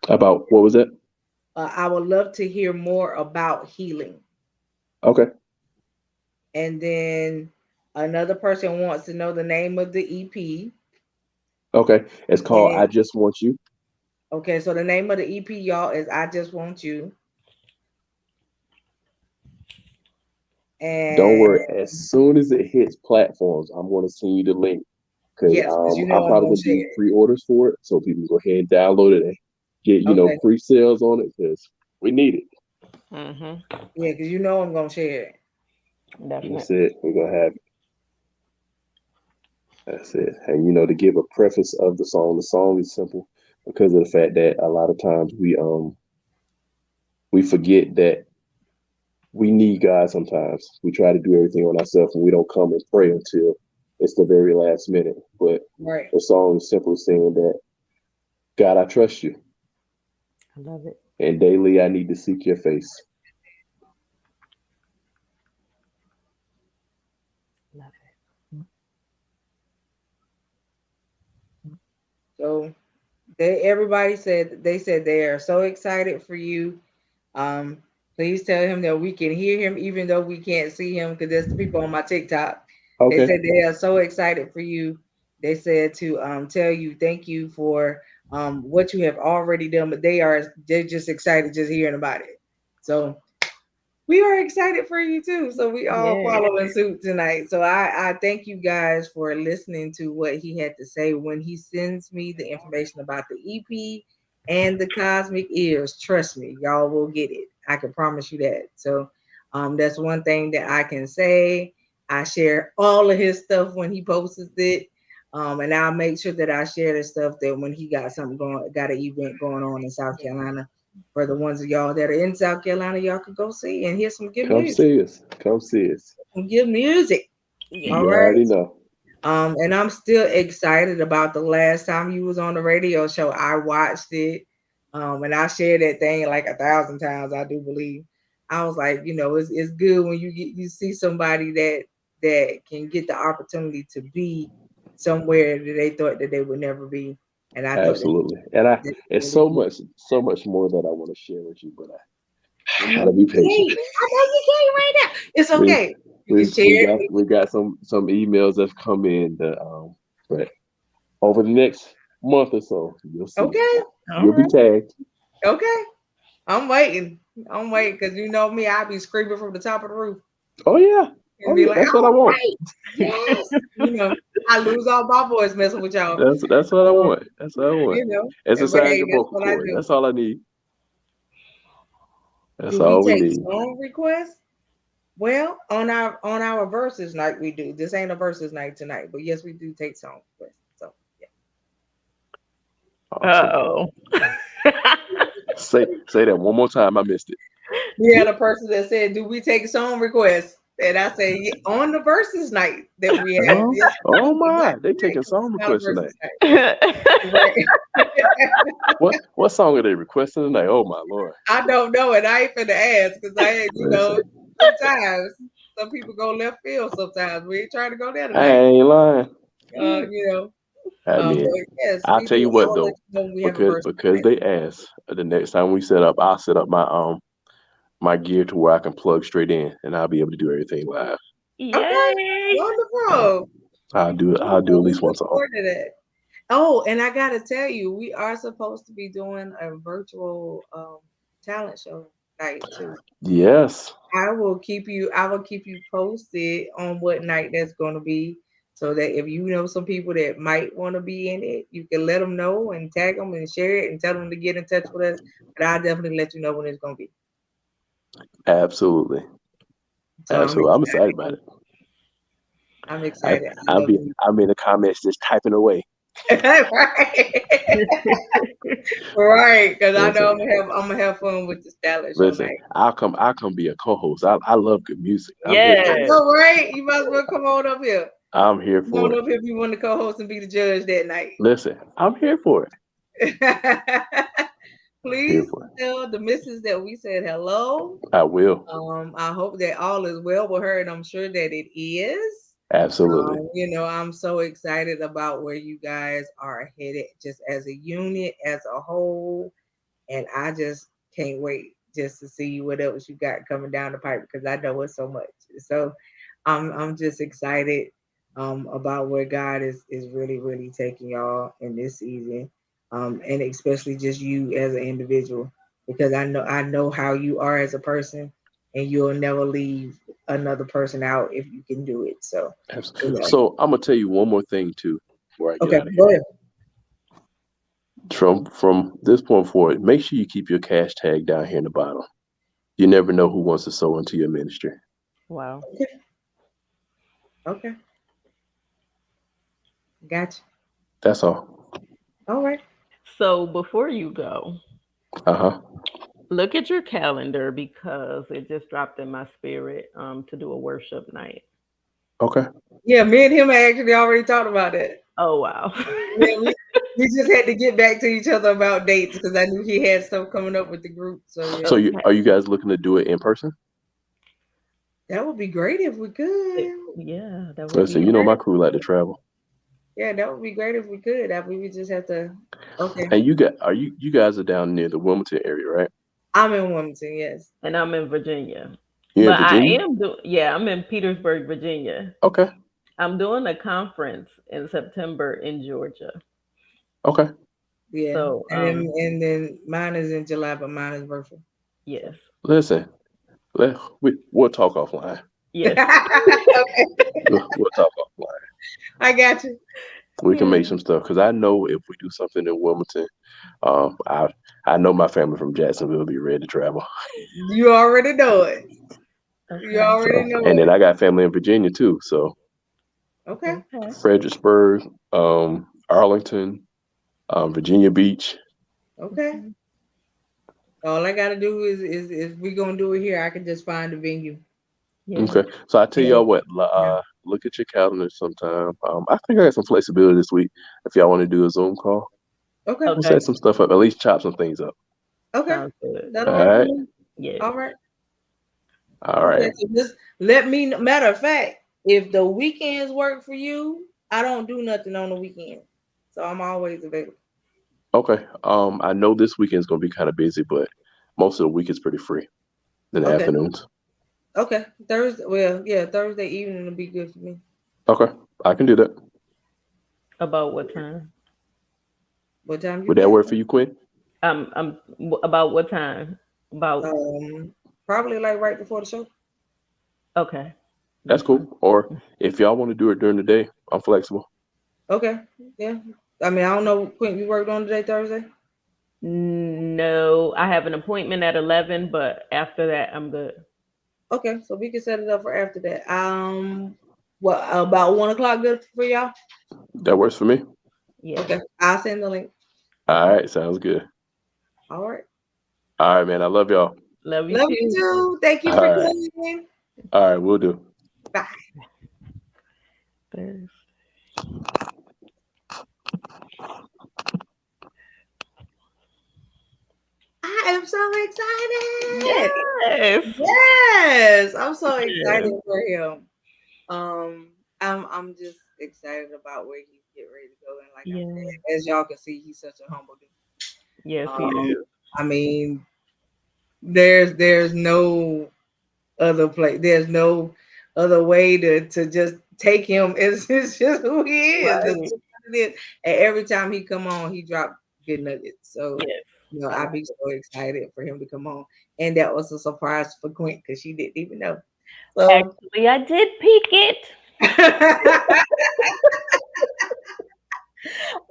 D: About what was it?
A: I would love to hear more about healing."
D: Okay,
A: And then another person wants to know the name of the EP.
D: okay. It's called "I
A: And
D: Just Want You."
A: okay, so the name of the EP, y'all, is "I Just Want You."
D: Don't
A: And
D: worry. As soon as it hits platforms, I'm going to send you the link because
A: yes, because you
D: I'm
A: know I'm
D: probably
A: gonna
D: going to
A: share
D: do
A: it.
D: pre-orders for it, so people can go ahead and download it and get
A: Okay.
D: pre-sales on it because we need it.
B: Mhm.
A: Yeah, because you know I'm gonna share it.
D: That's
B: Definitely.
D: it. We're gonna have it. That's it. And to give a preface of the song. The song is simple because of the fact that a lot of times we forget that we need God sometimes. We try to do everything on ourselves and we don't come and pray until it's the very last minute. But
A: Right.
D: the song is simply saying that God, I trust you.
B: I love it.
D: And daily I need to seek your face.
B: Love
A: So everybody said they said they are so excited for you. Um, please tell him that we can hear him even though we can't see him because there's the people on my TikTok. They
D: Okay.
A: said they are so excited for you. They said to tell you thank you for what you have already done, but they're just excited just hearing about it. So we are excited for you too. So we
B: it.
A: all
B: Yeah.
A: following suit tonight. So I thank you guys for listening to what he had to say when he sends me the information about the EP and the Cosmic Ears. Trust me, y'all will get it. I can promise you that. So that's one thing that I can say. I share all of his stuff when he posts it. And I'll make sure that I share the stuff that when he got got an event going on in South Carolina, for the ones of y'all that are in South Carolina, y'all could go see and hear some good
D: Come
A: music.
D: see us. Come see us.
A: Some good music. All
D: You
B: Yes.
A: right.
D: already know.
A: And I'm still excited about the last time you was on the radio show. I watched it. And I shared that thing like 1,000 times, I do believe. I was like, it's good when you see somebody that can get the opportunity to be somewhere that they thought that they would never be. And I thought
D: Absolutely. And
A: that
D: it's
A: really
D: so much more that I want to share with you, but I
A: I know
D: gotta be
A: you
D: patient.
A: can't. I know you can't right now. It's
D: We
A: okay. You can share it.
D: we got some emails that's come in that but over the next month or so, you'll see.
A: Okay.
B: All
D: You'll be
B: right.
D: tagged.
A: Okay. I'm waiting. I'm waiting because you know me, I'll be screaming from the top of the roof
D: Oh yeah.
A: and
D: Oh
A: be
D: yeah.
A: like,
D: That's what I
A: all
D: want.
A: right, yes. I lose all my voice messing with y'all.
D: That's what I
A: Um,
D: want. That's what I want.
A: but
D: Exercise
A: hey,
D: your
A: that's
D: vocal
A: what I
D: cord.
A: do.
D: That's all I need. That's
A: Do we
D: all we
A: take
D: need.
A: song requests? Well, on our verses night we do. This ain't a verses night tonight, but yes, we do take song requests. So
D: Awesome.
B: Uh-oh.
D: Say that one more time. I missed it.
A: we had a person that said, "Do we take song requests?" And I said, yeah, "On the versus night that we have,
D: Oh,
A: yes, we
D: oh
A: do, but not
D: my. They
A: tonight
D: taking
A: 'cause it's
D: song
A: not a
D: requests tonight.
A: versus night." Right?
D: What song are they requesting tonight? Oh my Lord.
A: I don't know, and I ain't finna ask because I ain't,
D: Listen,
A: sometimes some people go left field. Sometimes we ain't trying to go there
D: I
A: tonight.
D: ainng lying.
A: Uh, you know,
D: I mean,
A: but yes,
D: I'll
A: we
D: tell
A: do.
D: you what
A: I'll let
D: though,
A: you know when we have a
D: because
A: versus
D: because
A: night.
D: they asked the next time we set up, I'll set up my gear to where I can plug straight in and I'll be able to do everything live.
A: Okay,
B: Yay.
D: Uh,
A: wonderful.
D: I'll do at
A: Wonderful. We
D: least one
A: look
D: song.
A: forward to that. Oh, and I gotta tell you, we are supposed to be doing a virtual talent show night too.
D: Yes,
A: I will keep you posted on what night that's gonna be. So that if you know some people that might want to be in it, you can let them know and tag them and share it and tell them to get in touch with us. But I'll definitely let you know when it's gonna be.
D: absolutely.
A: So I'm
D: Absolutely. I'm excited
A: excited.
D: about it.
A: I'm excited. I
D: I'll
A: love
D: be I'm in the comments just typing away.
A: right. Right, because I know
D: Listen,
A: I'm gonna have fun with the Stylish show
D: listen.
A: night.
D: I'll come be a co-host. I love good music. I'm here for
A: I
D: it.
B: Yes.
A: know, right? You might as well come on up here.
D: I'm here
A: Come
D: for
A: on
D: it.
A: up here if you want to co-host and be the judge that night.
D: Listen, I'm here for it. Here
A: Please
D: for it.
A: tell the missus that we said hello.
D: I will.
A: I hope that all is well with her, and I'm sure that it is.
D: Absolutely.
A: I'm so excited about where you guys are headed, just as a unit, as a whole, and I just can't wait just to see what else you got coming down the pipe because I know it's so much. So, I'm just excited about where God is really really taking y'all in this season, and especially just you as an individual because I know how you are as a person, and you'll never leave another person out if you can do it. So,
D: Absolutely. So I'm gonna tell you one more thing too before I get
A: okay,
D: out of
A: go
D: here.
A: ahead.
D: From this point forward, make sure you keep your cash tag down here in the bottom. You never know who wants to sow into your ministry.
B: Wow.
A: Okay, gotcha.
D: That's all.
A: All right.
B: So before you go,
D: Uh-huh.
B: look at your calendar because it just dropped in my spirit to do a worship night.
D: Okay.
A: Yeah, me and him actually already talked about it.
B: Oh wow.
A: Yeah, we just had to get back to each other about dates because I knew he had stuff coming up with the group. So yeah,
D: So
B: Okay.
D: are you guys looking to do it in person?
A: that would be great if we could.
B: Yeah, that would
D: Listen,
B: be
D: you know my crew like to travel.
A: Yeah, that would be great if we could. We would just have to. Okay,
D: And you guys are down near the Wilmington area, right?
A: I'm in Wilmington. Yes.
B: and I'm in Virginia.
D: You in
B: But I
D: Virginia?
B: am yeah, I'm in Petersburg, Virginia.
D: Okay.
B: I'm doing a conference in September in Georgia.
D: Okay.
A: Yeah,
B: So
A: and then mine is in July, but mine is virtual.
B: yes.
D: Listen, we'll talk offline.
B: Yes.
A: Okay,
D: We'll talk offline.
A: I got you.
D: We can make some stuff because I know if we do something in Wilmington, I know my family from Jacksonville will be ready to travel.
A: You already know it. You
B: Okay.
A: already
D: So,
A: know
D: and then
A: it.
D: I got family in Virginia too. So
A: Okay.
B: Okay.
D: Fredericksburg, Arlington, Virginia Beach.
A: Okay. All I gotta do is we gonna do it here. I can just find a venue.
B: Yeah.
D: Okay. So I tell
A: Yeah.
D: y'all what,
A: Yeah.
D: look at your calendar sometime. I think I got some flexibility this week. If y'all want to do a Zoom call,
A: Okay.
D: we'll
B: Okay.
D: set some stuff up. At least chop some things up.
A: Okay.
B: Sounds good.
A: That'll
D: All
A: work for
D: right.
A: me.
B: Yes.
A: All right.
D: All
A: Okay.
D: right.
A: So just let me know. Matter of fact, if the weekends work for you, I don't do nothing on the weekend. So I'm always available.
D: Okay. I know this weekend's gonna be kind of busy, but most of the week is pretty free in the
A: Okay.
D: afternoons.
A: Okay. Thursday. Well, yeah, Thursday evening will be good for me.
D: Okay. I can do that.
B: About what time?
A: What time you
D: Would that
A: got?
D: work for you, Quinn?
B: About what time? About
A: Probably like right before the show.
B: okay.
D: That's cool. Or if y'all want to do it during the day, I'm flexible.
A: Okay. Yeah. I mean, I don't know. Quentin, you worked on today, Thursday?
B: No, I have an appointment at 11, but after that, I'm good.
A: Okay, so we can set it up for after that. What about 1 o'clock? Good for y'all?
D: That works for me.
B: Yeah.
A: Okay, I'll send the link.
D: All right. Sounds good.
A: All right.
D: All right, man. I love y'all.
B: Love you
A: Love
B: too.
A: you too. Thank you
D: All
A: for
D: right.
A: coming.
D: All right. We'll do.
A: Bye.
B: Thursday.
A: I am so excited.
B: Yes.
A: Yes, I'm so excited
B: Yes.
A: for him. I'm just excited about where he's getting ready to go. And like I
B: Yeah.
A: said, as y'all can see, he's such a humble dude.
B: Yes, he
A: Um,
B: is.
A: I mean, there's no other place. There's no other way to just take him. It's just who he is. That's
B: Right.
A: just what it is. And every time he come on, he drop good nuggets. So
B: Yes.
A: I'd be so excited for him to come on. And that was a surprise for Quint because she didn't even know. So
B: Actually, I did peek it.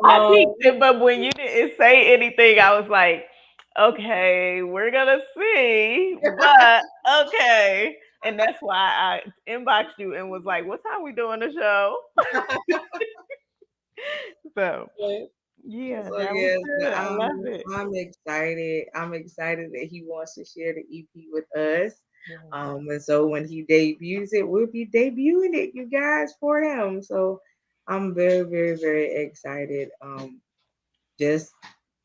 B: I peeked it, but when you didn't say anything, I was like, okay, we're gonna see. But okay. And that's why I inboxed you and was like, "What time we doing the show?" So yeah,
A: So
B: that was
A: yes,
B: good. I love it.
A: I'm excited. I'm excited that he wants to share the EP with us.
B: Yeah.
A: And so when he debuts it, we'll be debuting it, you guys, for him. So I'm very, very, very excited. Just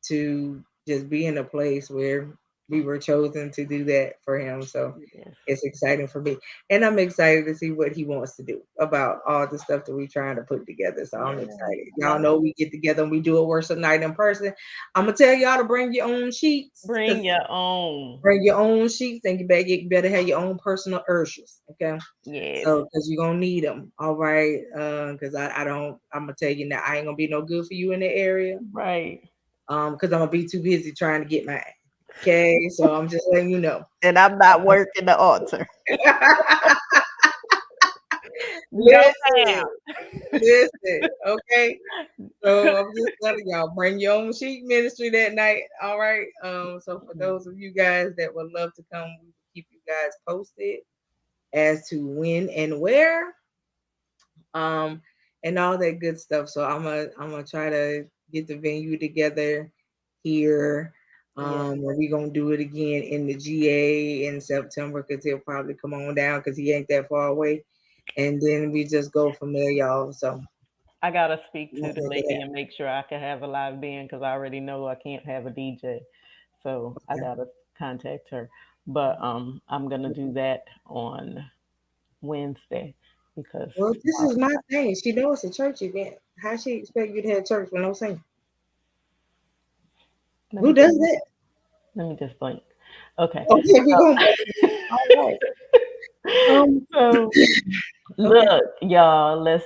A: to just be in a place where we were chosen to do that for him. So
B: Yes.
A: it's exciting for me. And I'm excited to see what he wants to do about all the stuff that we're trying to put together. So I'm
B: Yeah.
A: excited. Y'all know we get together and we do a worship night in person. I'm gonna tell y'all to bring your own sheets.
B: Bring your own.
A: Bring your own sheets and you better have your own personal ushers. Okay.
B: Yes.
A: So, because you're gonna need them, all right? Because I don't. I'm gonna tell you now, I ain't gonna be no good for you in the area.
B: Right.
A: Because I'm gonna be too busy trying to get mine. Okay, so I'm just letting you know.
B: And I'm not working the altar.
A: Listen,
B: ma'am.
A: listen, okay. So I'm just telling y'all, bring your own sheet ministry that night. All right. So for those of you guys that would love to come, we will keep you guys posted as to when and where. And all that good stuff. So I'm gonna try to get the venue together here. And we're gonna do it again in the GA in September because he'll probably come on down because he ain't that far away. And then we just go from there, y'all. So
B: I gotta speak to
A: Look
B: the
A: at
B: lady
A: that.
B: and make sure I can have a live band because I already know I can't have a DJ. So I
A: Okay.
B: gotta contact her. But I'm gonna do that on Wednesday because
A: Well, this
B: tomorrow.
A: is my thing. She knows it's a church event. How she expect you to have church with no singing?
B: Let
A: Who
B: me
A: does that?
B: let me just blink. Okay.
A: Okay, we gonna. All right.
B: So
A: Okay.
B: look, y'all, let's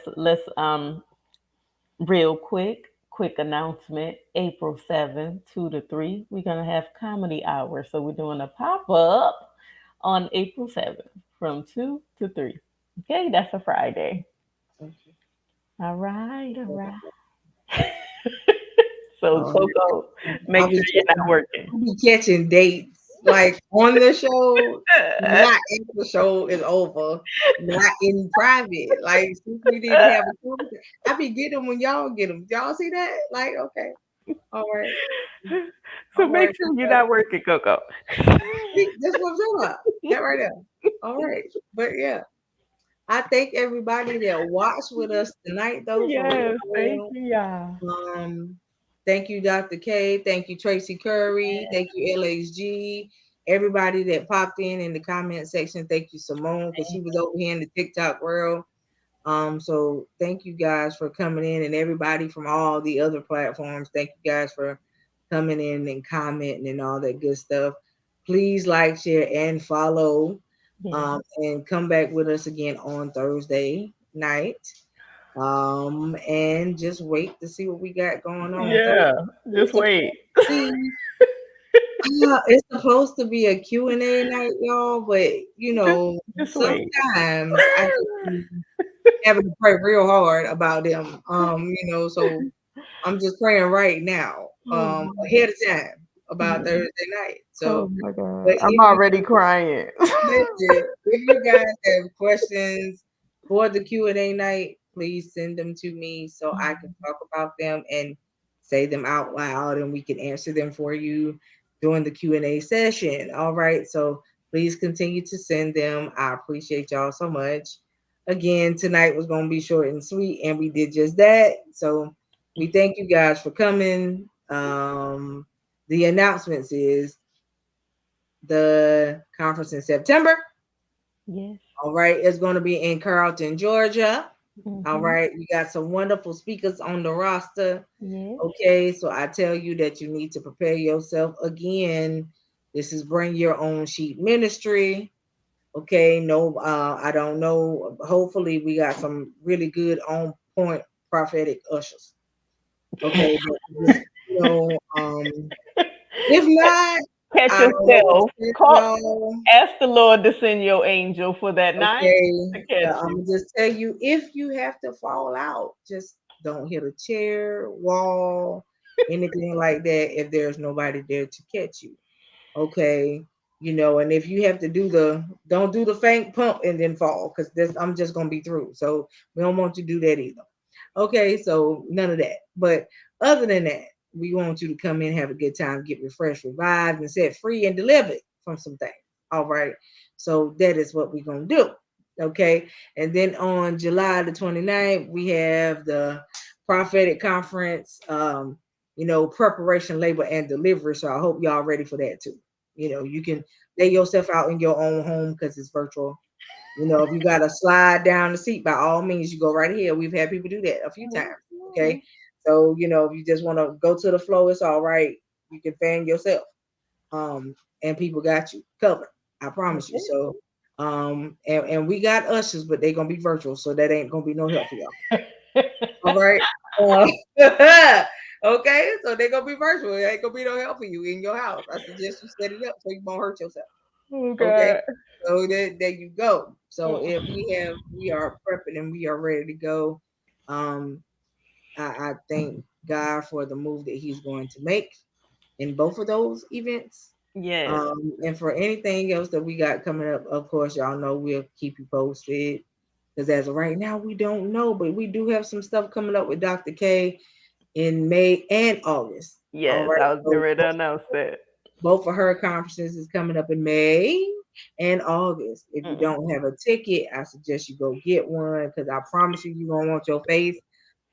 B: real quick announcement. April 7th, 2 to 3, we're gonna have comedy hour. So we're doing a pop-up on April 7th from 2 to 3. Okay, that's a Friday. All right, all right. So Coco, make
A: I'll
B: sure
A: be
B: you're not working.
A: catching dates like on the show, not if the show is over, not in private. Like we need to have a conversation. I be getting them when y'all get them. Y'all see that? Like, okay, all right,
B: So
A: all
B: make
A: right.
B: sure you're not working, Coco.
A: That's what I'm talking about. That right there. All right, but yeah, I thank everybody that watched with us tonight, though. For real,
B: Yes,
A: for
B: thank
A: real.
B: you, y'all.
A: Thank you, Dr. K. Thank you, Tracy Curry. Thank you, LHG. Everybody that popped in the comment section. Thank you, Simone, because she was over here in the TikTok world. So thank you guys for coming in, and everybody from all the other platforms. Thank you guys for coming in and commenting and all that good stuff. Please like, share, and follow.
B: Yeah.
A: And come back with us again on Thursday night. And just wait to see what we got going on.
B: Yeah, just
A: Thursday.
B: wait.
A: See, it's supposed to be a Q&A night, y'all, but you know,
B: Just wait.
A: sometimes I just having to pray real hard about them. So I'm just praying right now,
B: Oh,
A: ahead of time about
B: yeah.
A: Thursday night.
B: Oh
A: So,
B: my
A: but
B: God. I'm
A: if you
B: already crying.
A: listen, if you guys have questions for the Q&A night, please send them to me so I can talk about them and say them out loud and we can answer them for you during the Q&A session. All right. So please continue to send them. I appreciate y'all so much. Again, tonight was going to be short and sweet, and we did just that. So we thank you guys for coming. The announcements is the conference in September.
B: Yes.
A: All right, it's going to be in Carlton, Georgia. All
B: Mhm.
A: right, you got some wonderful speakers on the roster.
B: Yes.
A: Okay, so I tell you that you need to prepare yourself again. This is Bring Your Own Sheet Ministry. Okay, no, I don't know. Hopefully, we got some really good on point prophetic ushers. Okay, but, if not,
B: Catch
A: I will
B: yourself.
A: tell
B: Call.
A: y'all.
B: Ask the Lord to send your angel for that night
A: Okay,
B: to catch
A: I'm
B: you.
A: gonna just tell you if you have to fall out, just don't hit a chair, wall, anything like that if there's nobody there to catch you. Okay. And if you have to don't do the faint pump and then fall, because this I'm just gonna be through. So we don't want you to do that either. Okay, so none of that. But other than that, we want you to come in, have a good time, get refreshed, revived, and set free and delivered from some things. All right. So that is what we're gonna do. Okay. And then on July the 29th, we have the prophetic conference, preparation, labor, and delivery. So I hope y'all ready for that too. You can lay yourself out in your own home because it's virtual. If you got to slide down the seat, by all means, you go right here. We've had people do that a few times. Okay. So, if you just want to go to the flow, it's all right. You can fan yourself. And people got you covered. I promise you. So, and we got ushers, but they're going to be virtual. So that ain't going to be no help for y'all. All right. Okay. So they're going to be virtual. It ain't going to be no help for you in your house. I suggest you set it up so you won't hurt yourself. Okay. So there you go. So if we are prepping and we are ready to go, I thank God for the move that He's going to make in both of those events.
B: Yes.
A: And for anything else that we got coming up, of course, y'all know we'll keep you posted. Because as of right now, we don't know, but we do have some stuff coming up with Dr. K in May and August.
B: Yes,
A: right.
B: I was getting ready to announce that.
A: Both of her conferences is coming up in May and August. If you don't have a ticket, I suggest you go get one because I promise you're gonna want your face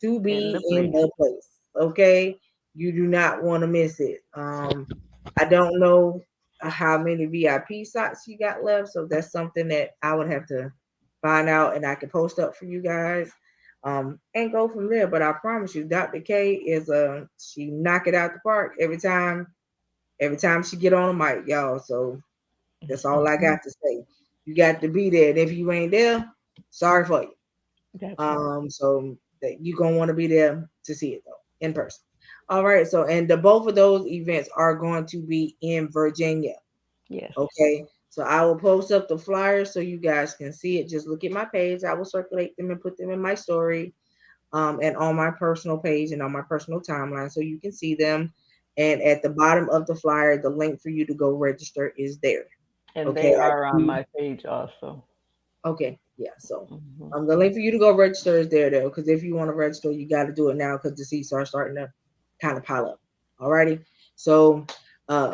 A: to be in the place. Okay, you do not want to miss it. I don't know how many VIP slots you got left, so that's something that I would have to find out, and I can post up for you guys. And go from there. But I promise you, Dr. K is she knock it out the park every time she get on a mic, y'all. So that's all I got to say. You got to be there. And if you ain't there, sorry for you. So that you gonna want to be there to see it though, in person. All right. So and both of those events are going to be in Virginia.
B: Yes.
A: Okay. So I will post up the flyers so you guys can see it. Just look at my page. I will circulate them and put them in my story, and on my personal page and on my personal timeline so you can see them. And at the bottom of the flyer, the link for you to go register is there.
B: And
A: Okay.
B: they are on my page also.
A: Okay. Yeah. So the link for you to go register is there though, because if you want to register, you got to do it now because the seats are starting to kind of pile up. Alrighty. So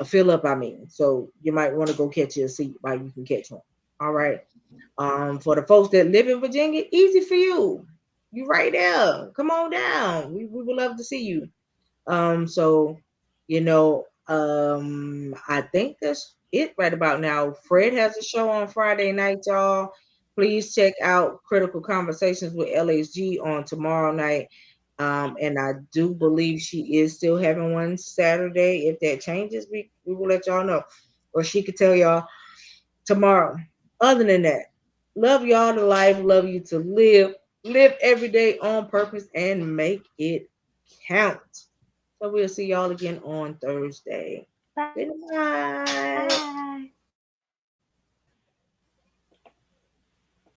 A: fill up, I mean. So you might want to go catch your seat while you can catch one. All right. For the folks that live in Virginia, easy for you. You right there. Come on down. We would love to see you. So I think that's it right about now. Fred has a show on Friday night, y'all. Please check out Critical Conversations with LHG on tomorrow night. And I do believe she is still having one Saturday. If that changes, we will let y'all know. Or she could tell y'all tomorrow. Other than that, love y'all to life, love you to live. Live every day on purpose and make it count. So we'll see y'all again on Thursday. Good night.